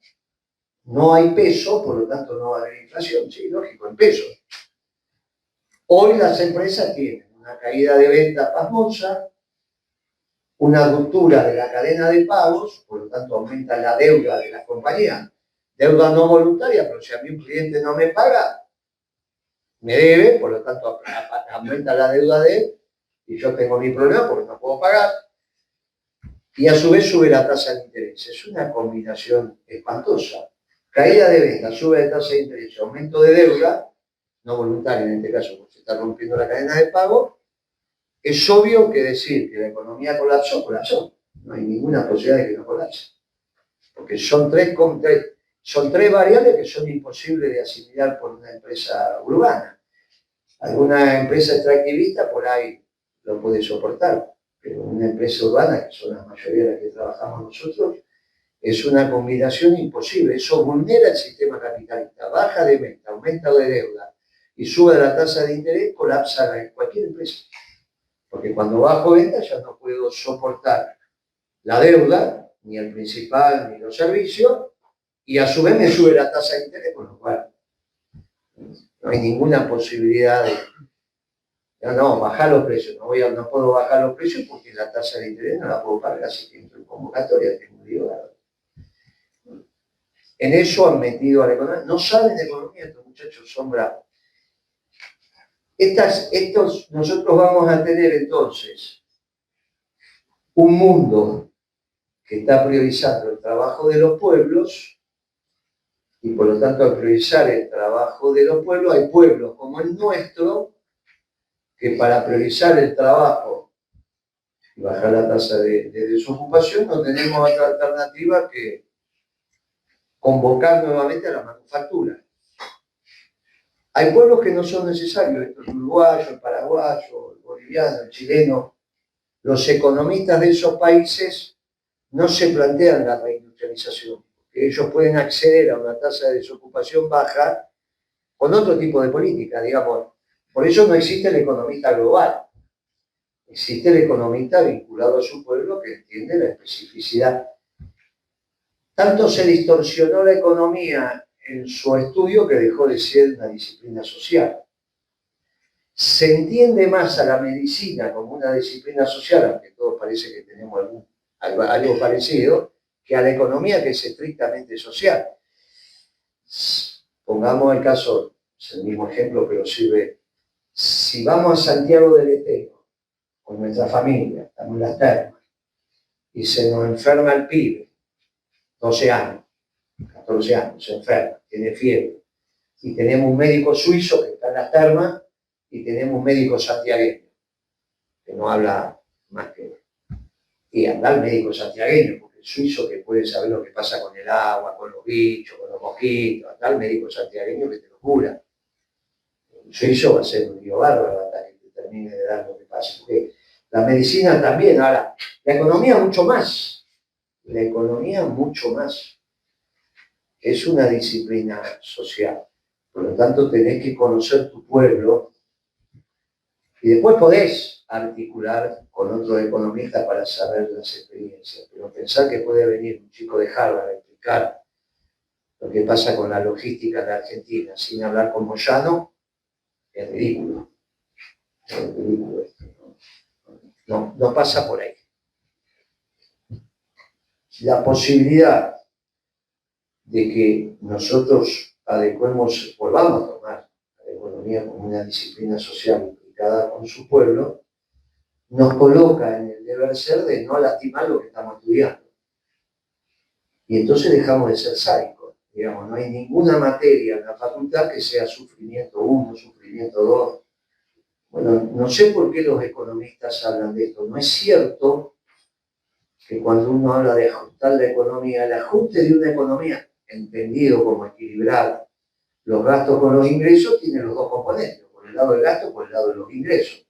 Speaker 2: no hay peso, por lo tanto no va a haber inflación. Sí, lógico, en pesos. Hoy las empresas tienen una caída de venta pasmosa, una ruptura de la cadena de pagos, por lo tanto aumenta la deuda de las compañías, deuda no voluntaria, pero si a mí un cliente no me paga, me debe, por lo tanto aumenta la deuda de él, y yo tengo mi problema porque no puedo pagar, y a su vez sube la tasa de interés. Es una combinación espantosa. Caída de venta, sube de tasa de interés, aumento de deuda, no voluntaria en este caso, porque se está rompiendo la cadena de pago. Es obvio que decir que la economía colapsó, colapsó. No hay ninguna posibilidad de que no colapse. Porque son tres variables que son imposibles de asimilar por una empresa urbana. Alguna empresa extractivista por ahí lo puede soportar, pero una empresa urbana, que son la mayoría de las que trabajamos nosotros, es una combinación imposible. Eso vulnera el sistema capitalista, baja de venta, aumenta de deuda y sube la tasa de interés, colapsa cualquier empresa. Porque cuando bajo venta ya no puedo soportar la deuda, ni el principal, ni los servicios, y a su vez me sube la tasa de interés, con lo cual no hay ninguna posibilidad de bajar los precios. No puedo bajar los precios porque la tasa de interés no la puedo pagar, así que entro en convocatoria, tengo un lío. En eso han metido a la economía. No saben de economía, estos muchachos son bravos. Nosotros vamos a tener entonces un mundo que está priorizando el trabajo de los pueblos, y por lo tanto al priorizar el trabajo de los pueblos, hay pueblos como el nuestro que para priorizar el trabajo y bajar la tasa de desocupación no tenemos otra alternativa que convocar nuevamente a la manufactura. Hay pueblos que no son necesarios, el uruguayo, el paraguayo, el boliviano, el chileno. Los economistas de esos países no se plantean la reindustrialización, porque ellos pueden acceder a una tasa de desocupación baja con otro tipo de política, digamos. Por eso no existe el economista global. Existe el economista vinculado a su pueblo que entiende la especificidad. Tanto se distorsionó la economía en su estudio que dejó de ser una disciplina social. Se entiende más a la medicina como una disciplina social, aunque todos parece que tenemos algo parecido, que a la economía, que es estrictamente social. Pongamos el caso, es el mismo ejemplo, pero sirve. Si vamos a Santiago del Estero con nuestra familia, estamos en las termas, y se nos enferma el pibe, 12 años, 14 años, se enferma, tiene fiebre, y tenemos un médico suizo que está en las termas, y tenemos un médico santiagueño, que no habla más que... Y anda el médico santiagueño, porque el suizo que puede saber lo que pasa con el agua, con los bichos, con los mosquitos, anda el médico santiagueño que te lo cura. El suizo va a ser un lío bárbaro hasta que te termine de dar lo que pasa. Porque la medicina también, ahora, la economía mucho más. La economía mucho más. Es una disciplina social. Por lo tanto, tenés que conocer tu pueblo y después podés articular con otros economistas para saber las experiencias. Pero pensar que puede venir un chico de Harvard a explicar lo que pasa con la logística de Argentina sin hablar con Moyano es ridículo. Es ridículo esto. No pasa por ahí. La posibilidad de que nosotros volvamos a tomar la economía como una disciplina social implicada con su pueblo, nos coloca en el deber ser de no lastimar lo que estamos estudiando. Y entonces dejamos de ser sádicos. Digamos, no hay ninguna materia en la facultad que sea sufrimiento 1, sufrimiento 2. Bueno, no sé por qué los economistas hablan de esto. No es cierto que cuando uno habla de ajustar la economía, el ajuste de una economía, entendido como equilibrar los gastos con los ingresos, tiene los dos componentes, por el lado del gasto, por el lado de los ingresos.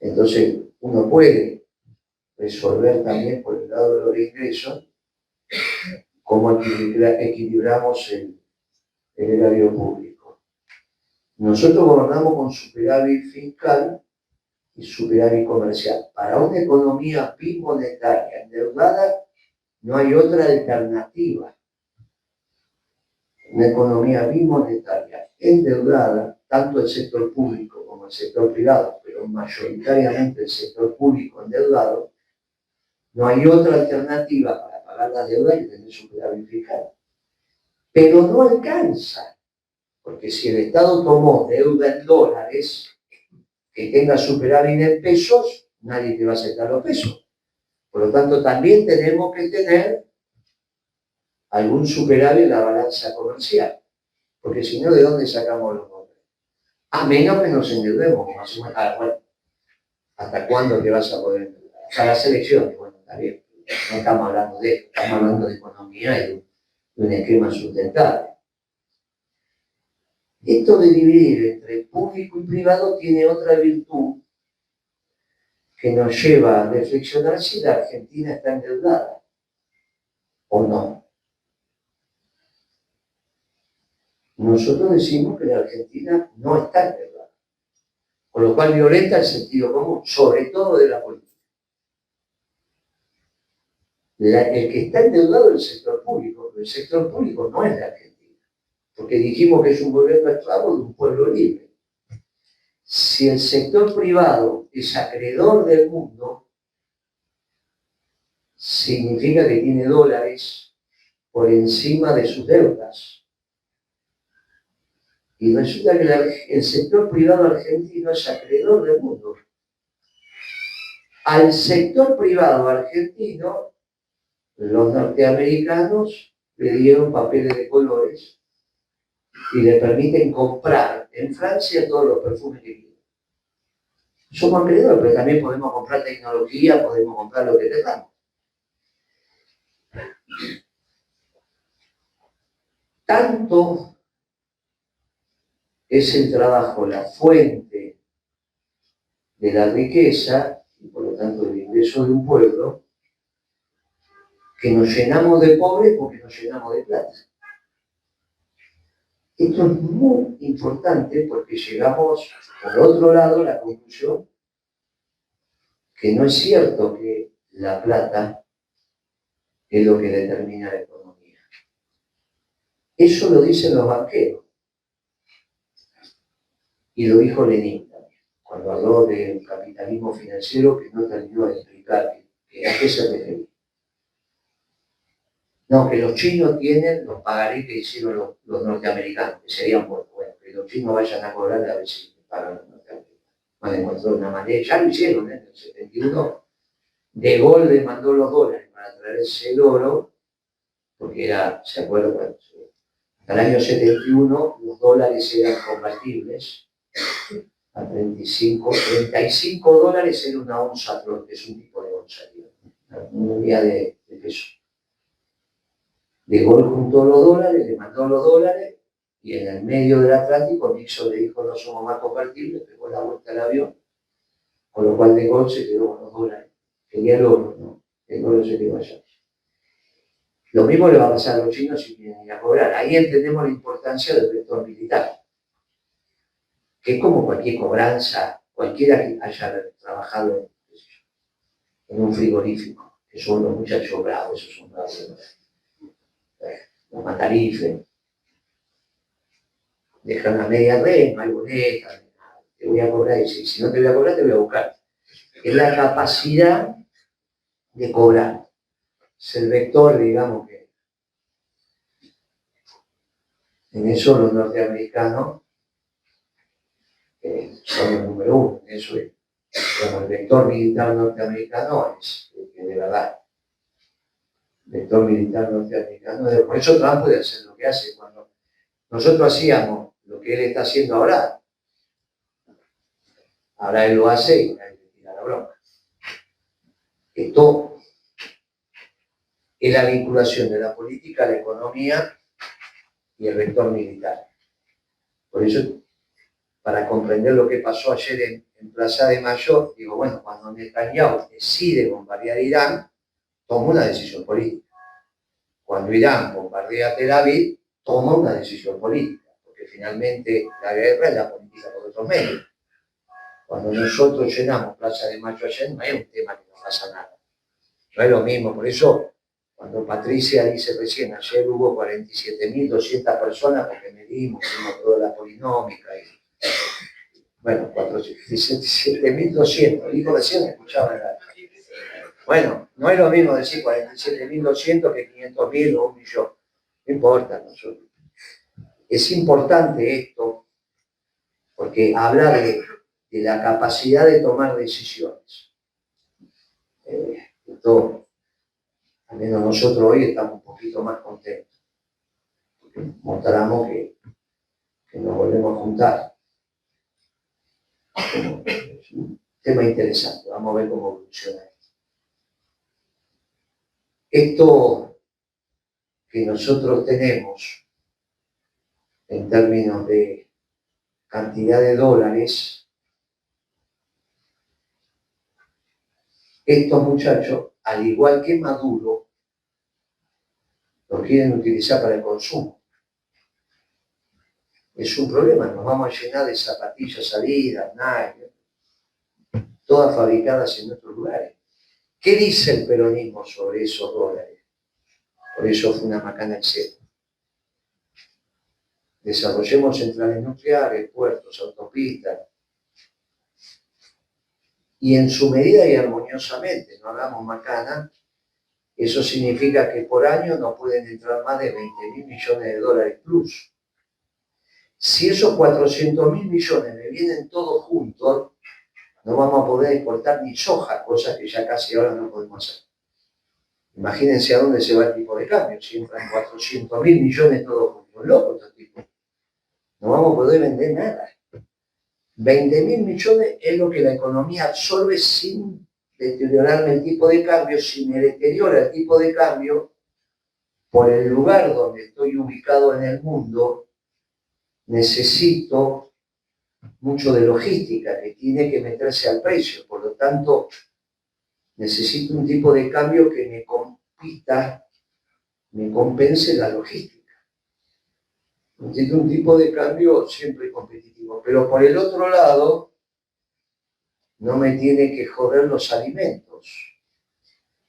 Speaker 2: Entonces, uno puede resolver también por el lado de los ingresos cómo equilibramos el erario público. Nosotros gobernamos con superávit fiscal y superávit comercial. Para una economía bimonetaria endeudada no hay otra alternativa. Una economía bimonetaria endeudada, tanto el sector público como el sector privado, pero pero mayoritariamente el sector público endeudado, no hay otra alternativa para pagar la deuda que tener superávit fiscal. Pero no alcanza, porque si el Estado tomó deuda en dólares, que tenga superávit en pesos, nadie te va a aceptar los pesos. Por lo tanto, también tenemos que tener algún superávit en la balanza comercial, porque si no, ¿de dónde sacamos los dólares? A menos que nos endeudemos. Bueno, ¿hasta cuándo te vas a poder endeudar? Hasta las elecciones, bueno, está bien. No estamos hablando de esto, estamos hablando de economía y de un esquema sustentable. Esto de dividir entre público y privado tiene otra virtud que nos lleva a reflexionar si la Argentina está endeudada o no. Nosotros decimos que la Argentina no está endeudada, con lo cual violenta el sentido común, sobre todo de la política. El que está endeudado es el sector público, pero el sector público no es la Argentina, porque dijimos que es un gobierno esclavo de un pueblo libre. Si el sector privado es acreedor del mundo, significa que tiene dólares por encima de sus deudas. Y resulta que el sector privado argentino es acreedor del mundo. Al sector privado argentino, los norteamericanos le dieron papeles de colores y le permiten comprar en Francia todos los perfumes que quieran. Somos acreedores, pero también podemos comprar tecnología, podemos comprar lo que tengamos. Tanto es el trabajo la fuente de la riqueza y por lo tanto del ingreso de un pueblo, que nos llenamos de pobres porque nos llenamos de plata. Esto es muy importante porque llegamos, por otro lado, a la conclusión que no es cierto que la plata es lo que determina la economía. Eso lo dicen los banqueros. Y lo dijo Lenin también, cuando habló del capitalismo financiero, que no terminó de explicar a qué se refería. No, que los chinos tienen los pagarés que hicieron los norteamericanos, que serían buenos. Bueno, que los chinos vayan a cobrar a ver si pagan los norteamericanos. Van a encontrar una manera, ya lo hicieron en el 71. De Gaulle le mandó los dólares para traerse el oro, porque era, ¿se acuerdan? Hasta el año 71 los dólares eran convertibles a 35 dólares era una onza, que es un tipo de onza, una unidad de peso. De Gaulle juntó los dólares, le mandó los dólares, y en el medio del Atlántico Nixon le dijo: no somos más convertibles, pegó la vuelta al avión, con lo cual De Gaulle se quedó con los dólares. Quería el oro, ¿no? El oro se quedó allá. Lo mismo le va a pasar a los chinos si quieren ir a cobrar. Ahí entendemos la importancia del vector militar, que es como cualquier cobranza, cualquiera que haya trabajado en un frigorífico, que son los muchachos bravos, esos son bravos, los matarifes, dejan a media red, no hay boleta, te voy a cobrar, y si no te voy a cobrar, te voy a buscar. Es la capacidad de cobrar, es el vector, digamos, que en eso los norteamericanos son el número uno, en eso es. Como el vector militar norteamericano es que de verdad, el vector militar norteamericano, por eso Trump puede hacer lo que hace. Cuando nosotros hacíamos lo que él está haciendo ahora él lo hace y nadie le tira la bronca. Esto es la vinculación de la política a la economía y el vector militar. Por eso, para comprender lo que pasó ayer en Plaza de Mayo, digo, bueno, cuando Netanyahu decide bombardear Irán, toma una decisión política. Cuando Irán bombardea Tel Aviv, toma una decisión política, porque finalmente la guerra es la política por otros medios. Cuando nosotros llenamos Plaza de Mayo ayer, no es un tema que no pasa nada. No es lo mismo, por eso, cuando Patricia dice recién, ayer hubo 47.200 personas, porque medimos, hicimos toda la polinómica. Bueno, 47.200, dijo recién, escuchaba en la... Bueno, no es lo mismo decir 47.200 que 500.000 o 1.000.000. No importa, nosotros. Es importante esto porque habla de la capacidad de tomar decisiones. Esto, al menos nosotros hoy estamos un poquito más contentos. Porque mostramos que nos volvemos a juntar. Es un tema interesante, vamos a ver cómo evoluciona esto. Esto que nosotros tenemos en términos de cantidad de dólares, estos muchachos, al igual que Maduro, lo quieren utilizar para el consumo. Es un problema, nos vamos a llenar de zapatillas Adidas, Nike, todas fabricadas en otros lugares. ¿Qué dice el peronismo sobre esos dólares? Por eso fue una macana en seco. Desarrollemos centrales nucleares, puertos, autopistas, y en su medida y armoniosamente, no hagamos macana. Eso significa que por año no pueden entrar más de 20.000 millones de dólares plus. Si esos 400.000 millones me vienen todos juntos, no vamos a poder exportar ni soja, cosa que ya casi ahora no podemos hacer. Imagínense a dónde se va el tipo de cambio, si entran 400.000 millones todos juntos. Loco estos tipos. No vamos a poder vender nada. 20.000 millones es lo que la economía absorbe sin deteriorarme el tipo de cambio. Si me deteriora el tipo de cambio, por el lugar donde estoy ubicado en el mundo, necesito mucho de logística que tiene que meterse al precio. Por lo tanto, necesito un tipo de cambio que me compita, me compense la logística. Necesito un tipo de cambio siempre competitivo. Pero por el otro lado, no me tiene que joder los alimentos.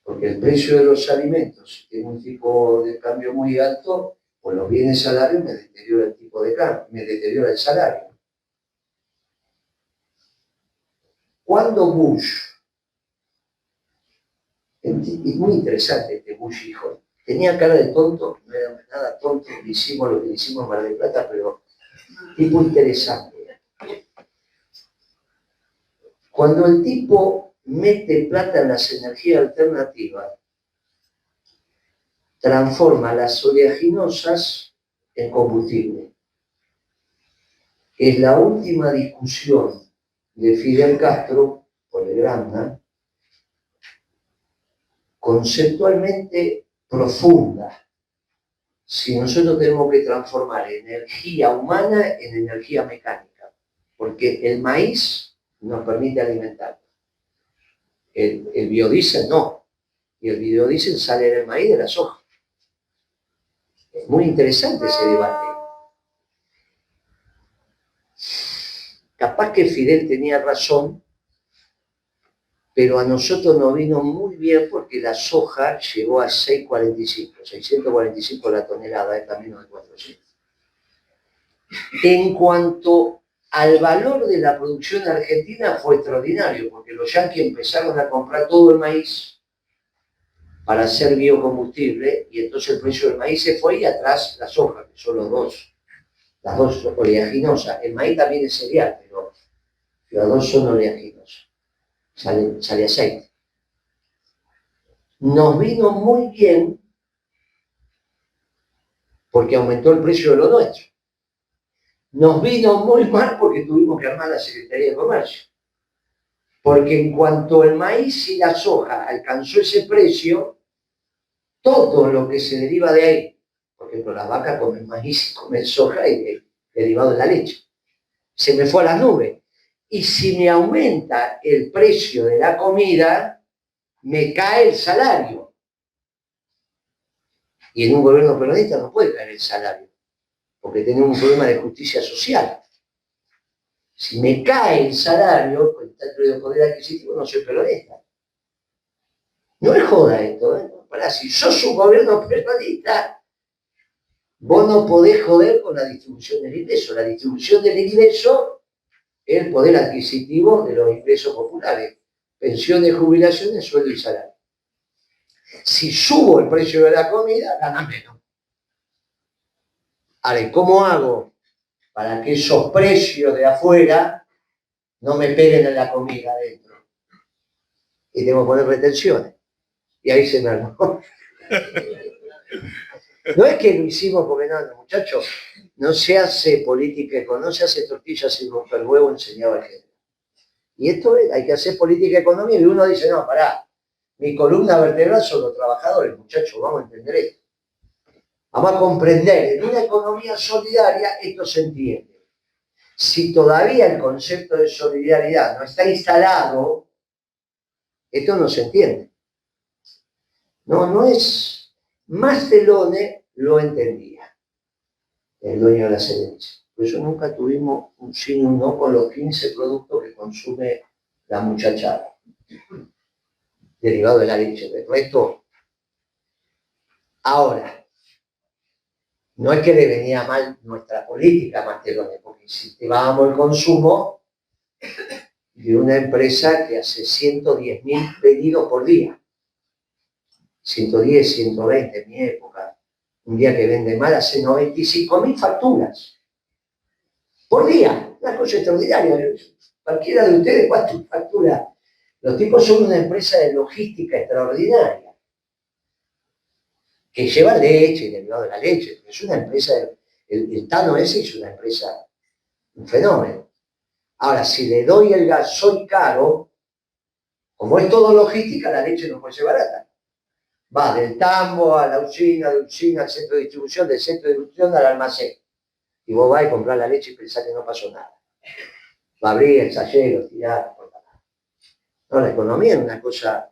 Speaker 2: Porque el precio de los alimentos, si tiene un tipo de cambio muy alto, pues los bienes salarios me deteriora el tipo de cambio, me deteriora el salario. Cuando Bush, es muy interesante este Bush hijo, tenía cara de tonto, no era nada tonto, hicimos lo que hicimos en Mar del Plata, pero tipo interesante. Cuando el tipo mete plata en las energías alternativas, transforma las oleaginosas en combustible. Es la última discusión de Fidel Castro por el Granma, conceptualmente profunda. Si nosotros tenemos que transformar energía humana en energía mecánica, porque el maíz nos permite alimentarnos. El biodiesel no, y el biodiesel sale del maíz de la soja. Es muy interesante ese debate. Capaz que Fidel tenía razón, pero a nosotros nos vino muy bien porque la soja llegó a 645 la tonelada, está menos de 400. En cuanto al valor de la producción argentina fue extraordinario, porque los yanquis empezaron a comprar todo el maíz para hacer biocombustible, y entonces el precio del maíz se fue y atrás la soja, que son las dos oleaginosas. El maíz también es cereal, pero las dos son oleaginosas. Sale aceite. Nos vino muy bien porque aumentó el precio de lo nuestro. Nos vino muy mal porque tuvimos que armar la Secretaría de Comercio. Porque en cuanto el maíz y la soja alcanzó ese precio, todo lo que se deriva de ahí, por ejemplo, las vacas comen maíz, comen soja y derivado de la leche, se me fue a las nubes. Y si me aumenta el precio de la comida, me cae el salario. Y en un gobierno peronista no puede caer el salario, porque tenemos un problema de justicia social. Si me cae el salario, con tanto de poder adquisitivo, no soy peronista. No es joda esto, ¿eh? Para, si sos un gobierno peronista, vos no podés joder con la distribución del ingreso. La distribución del ingreso el poder adquisitivo de los ingresos populares, pensiones, jubilaciones, sueldo y salario. Si subo el precio de la comida, gana menos. Ahora, ¿cómo hago para que esos precios de afuera no me peguen en la comida adentro? Y tengo que poner retenciones. Y ahí se me armó. No es que lo hicimos porque no, muchachos, no se hace política, no se hace tortillas sin romper huevo, enseñaba el género. Y esto es, hay que hacer política económica y uno dice, no, pará, mi columna vertebral son los trabajadores, muchachos, vamos a entender esto. Vamos a comprender, en una economía solidaria esto se entiende. Si todavía el concepto de solidaridad no está instalado, esto no se entiende. No es, Mastelone lo entendía, el dueño de la Serencia. Por eso nunca tuvimos un sí y un no con los 15 productos que consume la muchachada, derivado de la leche. El resto, ahora, no es que le venía mal nuestra política, Mastelone, porque incentivábamos el consumo de una empresa que hace 110.000 pedidos por día. 110, 120 en mi época. Un día que vende mal hace 95.000 facturas por día. Una cosa extraordinaria. Cualquiera de ustedes, ¿cuánto factura? Los tipos son una empresa de logística extraordinaria que lleva leche y derivado de la leche. Es una empresa, el Tano ese es una empresa, un fenómeno. Ahora, si le doy el gasoil caro, como es todo logística, la leche no puede ser barata. Va del tambo a la usina, de usina al centro de distribución, del centro de distribución al almacén. Y vos vas a comprar la leche y pensás que no pasó nada. Va a abrir el sallero, tirar, no importa nada. No, la economía es una cosa.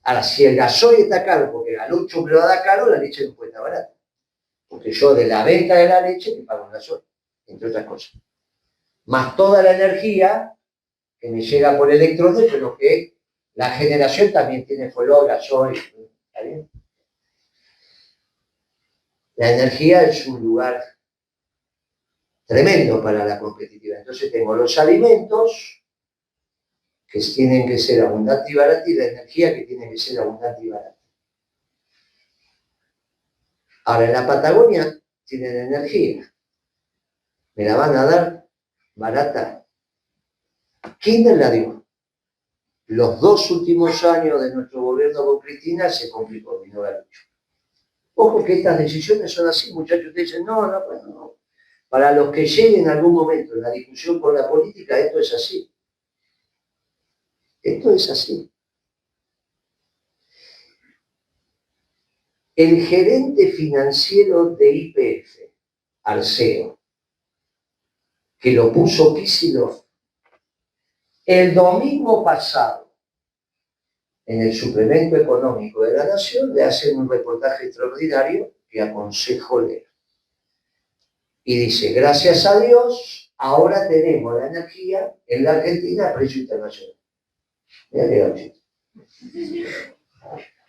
Speaker 2: Ahora, si el gasoil está caro porque el galucho me lo da caro, la leche no puede estar barata. Porque yo de la venta de la leche me pago el gasoil, entre otras cosas. Más toda la energía que me llega por electrones, pero que la generación también tiene fuel, gasoil. ¿Está bien? La energía es un lugar tremendo para la competitividad. Entonces tengo los alimentos que tienen que ser abundantes y baratos y la energía que tiene que ser abundante y barata. Ahora en la Patagonia tienen energía. ¿Me la van a dar barata? ¿Quién la dio? Los 2 últimos años de nuestro gobierno con Cristina se complicó, vino Galucho. Ojo que estas decisiones son así, muchachos. Ustedes dicen, no. Para los que lleguen en algún momento en la discusión con la política, esto es así. Esto es así. El gerente financiero de YPF, Arceo, que lo puso Kicillof, el domingo pasado, en el suplemento económico de la Nación, le hacen un reportaje extraordinario que aconsejo leer. Y dice, gracias a Dios, ahora tenemos la energía en la Argentina a precio internacional. Mira qué gachito.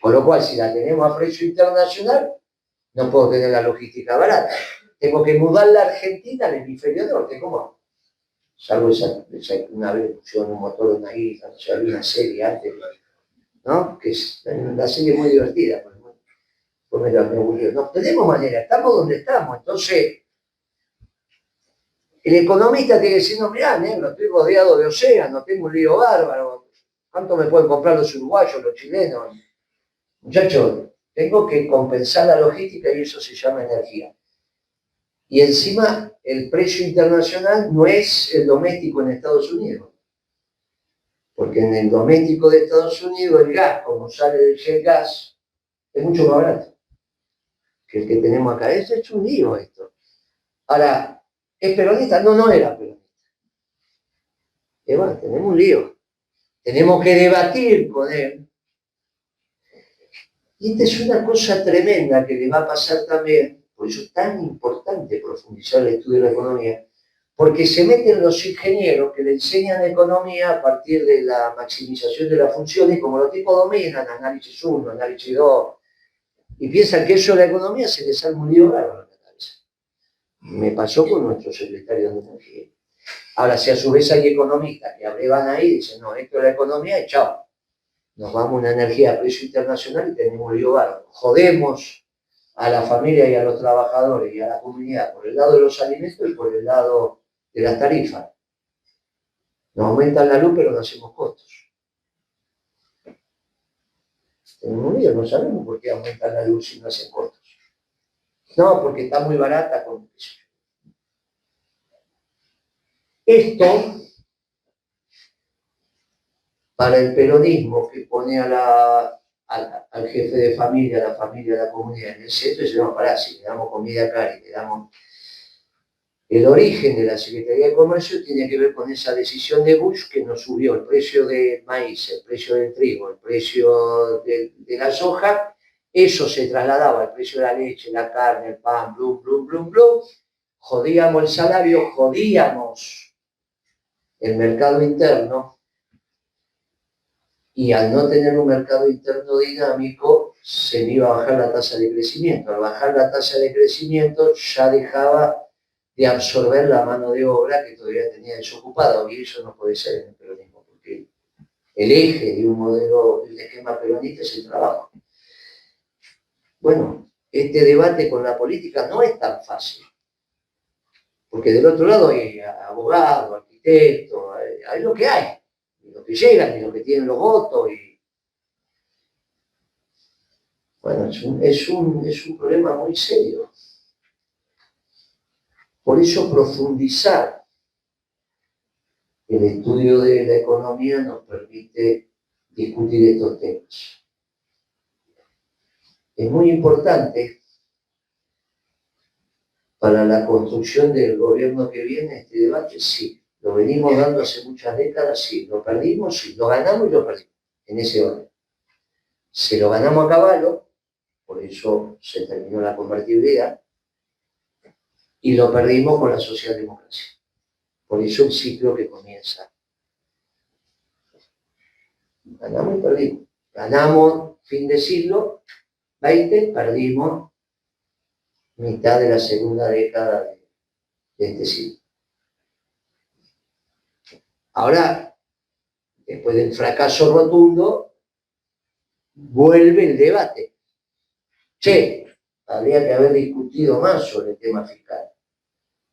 Speaker 2: Con lo cual, si la tenemos a precio internacional, no puedo tener la logística barata. Tengo que mudar la Argentina al hemisferio norte. ¿Cómo? Salvo una vez pusieron un motor de una isla, no sé, había una serie antes, ¿no? Que es una serie muy divertida. Pues me aburrió. No tenemos manera, estamos donde estamos. Entonces, el economista tiene que decir, no, mirá, negro, estoy rodeado de océano, tengo un lío bárbaro. ¿Cuánto me pueden comprar los uruguayos, los chilenos? Muchachos, tengo que compensar la logística y eso se llama energía. Y encima, el precio internacional no es el doméstico en Estados Unidos. Porque en el doméstico de Estados Unidos el gas, como sale del shale gas, es mucho más barato que el que tenemos acá. Es un lío esto. Ahora, ¿es peronista? No era peronista. Bueno, tenemos un lío. Tenemos que debatir con él. Y esta es una cosa tremenda que le va a pasar también, por eso es tan importante profundizar el estudio de la economía, porque se meten los ingenieros que le enseñan economía a partir de la maximización de la función y como los tipos dominan análisis 1, análisis 2, y piensan que eso de la economía se les arma un lío raro en la cabeza. Me pasó con nuestro secretario de Energía. Ahora, si a su vez hay economistas que abrevan ahí y dicen, no, esto es la economía y chao, nos vamos a una energía a precio internacional y tenemos lío bárbaro. Jodemos a la familia y a los trabajadores y a la comunidad por el lado de los alimentos y por el lado de las tarifas. Nos aumentan la luz, pero no hacemos costos. Tenemos lío, no sabemos por qué aumentan la luz si no hacen costos. No, porque está muy barata con eso. Esto, para el peronismo, que pone al jefe de familia, a la familia, a la comunidad en el centro, y dice, no, pará, si le damos comida cara y le damos... El origen de la Secretaría de Comercio tiene que ver con esa decisión de Bush que nos subió el precio del maíz, el precio del trigo, el precio de la soja. Eso se trasladaba al precio de la leche, la carne, el pan, blum, blum, blum, blum. Jodíamos el salario, jodíamos el mercado interno, y al no tener un mercado interno dinámico, se le iba a bajar la tasa de crecimiento. Al bajar la tasa de crecimiento, ya dejaba de absorber la mano de obra que todavía tenía desocupada, y eso no puede ser en el peronismo, porque el eje de un modelo, el esquema peronista es el trabajo. Bueno, este debate con la política no es tan fácil, porque del otro lado hay abogados, arquitectos, hay lo que hay, y los que llegan, y los que tienen los votos, y bueno, es un problema muy serio. Por eso profundizar el estudio de la economía nos permite discutir estos temas. Es muy importante para la construcción del gobierno que viene este debate, sí. Lo venimos dando hace muchas décadas, sí. Lo perdimos, sí. Lo ganamos y lo perdimos, en ese orden. Se lo ganamos a caballo, por eso se terminó la convertibilidad, y lo perdimos con la socialdemocracia. Por eso el ciclo que comienza. Ganamos y perdimos. Ganamos fin de siglo XX, perdimos mitad de la segunda década de este siglo. Ahora, después del fracaso rotundo, vuelve el debate. Che, habría que haber discutido más sobre el tema fiscal.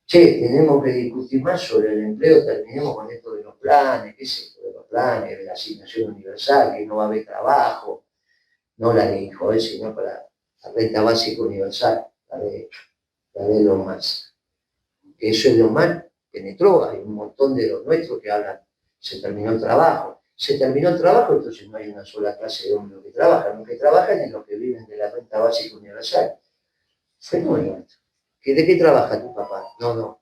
Speaker 2: Che, tenemos que discutir más sobre el empleo, terminemos con esto de los planes, qué es esto de los planes, de la asignación universal, que no va a haber trabajo, no la de INJOE, sino para la renta básica universal, la de lo más. Eso es lo más penetró, hay un montón de los nuestros que hablan, se terminó el trabajo. Se terminó el trabajo, entonces no hay una sola clase de hombres que trabajan. Los que trabajan es los que viven de la renta básica universal. Fenómeno. ¿De qué trabaja tu papá? No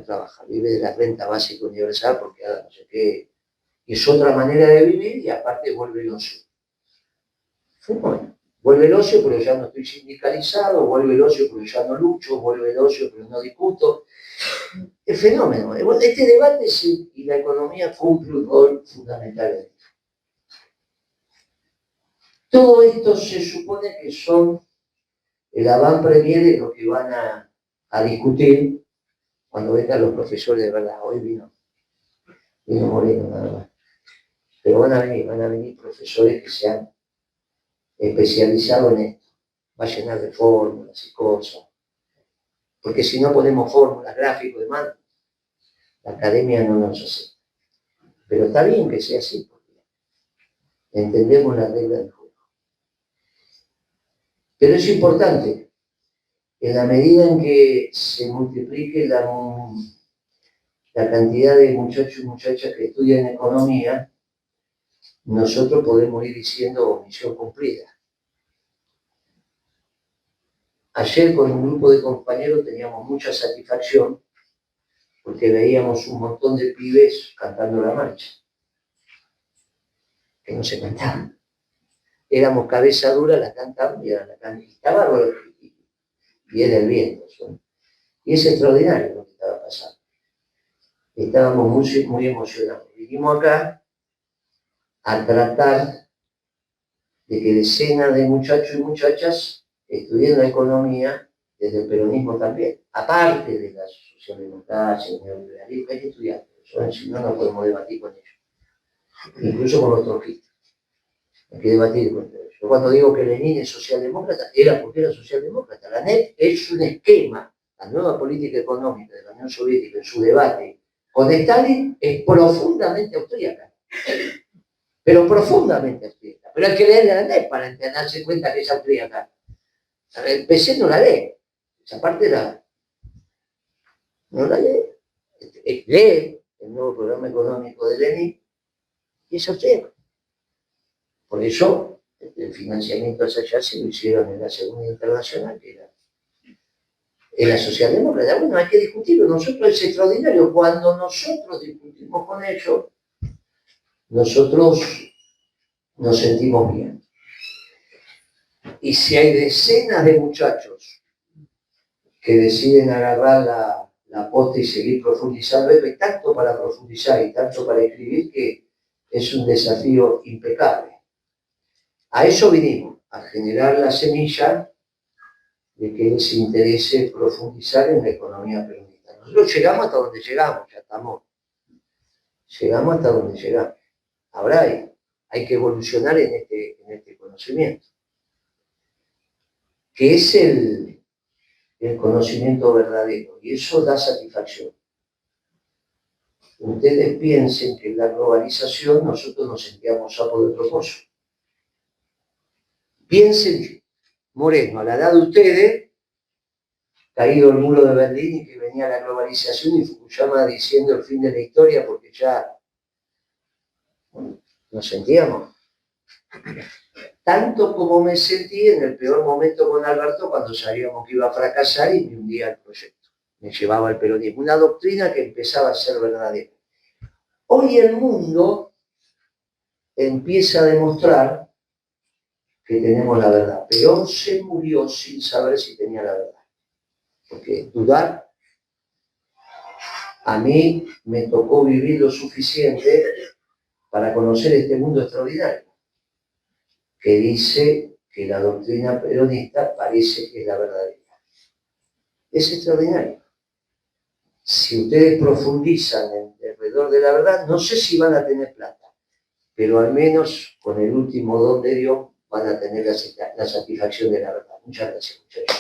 Speaker 2: trabaja, vive de la renta básica universal porque ahora no sé qué. Y es otra manera de vivir y aparte vuelve el ocio. Fenómeno. Vuelve el ocio, pero ya no estoy sindicalizado, vuelve el ocio, pero ya no lucho, vuelve el ocio, pero no discuto. El fenómeno. Este debate y la economía cumple un rol fundamental. Todo esto se supone que son el avant-premier de lo que van a discutir cuando vengan los profesores de verdad. Hoy vino Moreno nada más. Pero van a venir profesores que se han especializado en esto. Va a llenar de fórmulas y cosas. Porque si no ponemos fórmulas, gráficos y demás, la academia no nos acepta. Pero está bien que sea así, porque entendemos las reglas del juego. Pero es importante, en la medida en que se multiplique la cantidad de muchachos y muchachas que estudian economía, nosotros podemos ir diciendo misión cumplida. Ayer con un grupo de compañeros teníamos mucha satisfacción porque veíamos un montón de pibes cantando la marcha, que no se cantaban. Éramos cabeza dura, la cantaban y estaba bárbaro, y era el viento. ¿Sí? Y es extraordinario lo que estaba pasando. Estábamos muy emocionados. Vinimos acá a tratar de que decenas de muchachos y muchachas estudien la economía desde el peronismo también, aparte de la socialdemocracia, el neoliberalismo, hay que estudiar, si no, no podemos debatir con ellos, incluso con los trotskistas, hay que debatir con ellos. Yo cuando digo que Lenin es socialdemócrata, era porque era socialdemócrata. La NEP es un esquema, la nueva política económica de la Unión Soviética en su debate con Stalin es profundamente austríaca, pero profundamente austríaca. Pero hay que leer la NEP para darse cuenta que es austríaca. El PC no la lee, esa parte no la lee. Lee el nuevo programa económico de Lenin y es austríaco. Por eso el financiamiento hacia allá se lo hicieron en la Segunda Internacional, que era socialdemócrata. Bueno, hay que discutirlo. Nosotros es extraordinario. Cuando nosotros discutimos con ellos, nosotros nos sentimos bien. Y si hay decenas de muchachos que deciden agarrar la posta y seguir profundizando, hay tanto para profundizar y tanto para escribir que es un desafío impecable. A eso vinimos, a generar la semilla de que les interese profundizar en la economía peronista. Nosotros llegamos hasta donde llegamos, ya estamos. Llegamos hasta donde llegamos. Ahora hay que evolucionar en este conocimiento, que es el conocimiento verdadero, y eso da satisfacción. Ustedes piensen que en la globalización nosotros nos sentíamos sapos de propósito. Piensen, Moreno, a la edad de ustedes, caído el muro de Berlín y que venía la globalización y Fukuyama diciendo el fin de la historia porque ya nos sentíamos. Tanto como me sentí en el peor momento con Alberto cuando sabíamos que iba a fracasar y me hundía el proyecto. Me llevaba al peronismo, una doctrina que empezaba a ser verdadera. Hoy el mundo empieza a demostrar que tenemos la verdad. Perón se murió sin saber si tenía la verdad. Porque dudar, a mí me tocó vivir lo suficiente para conocer este mundo extraordinario, que dice que la doctrina peronista parece que es la verdadera. Es extraordinario. Si ustedes profundizan alrededor de la verdad, no sé si van a tener plata, pero al menos con el último don de Dios van a tener la satisfacción de la verdad. Muchas gracias, muchachos.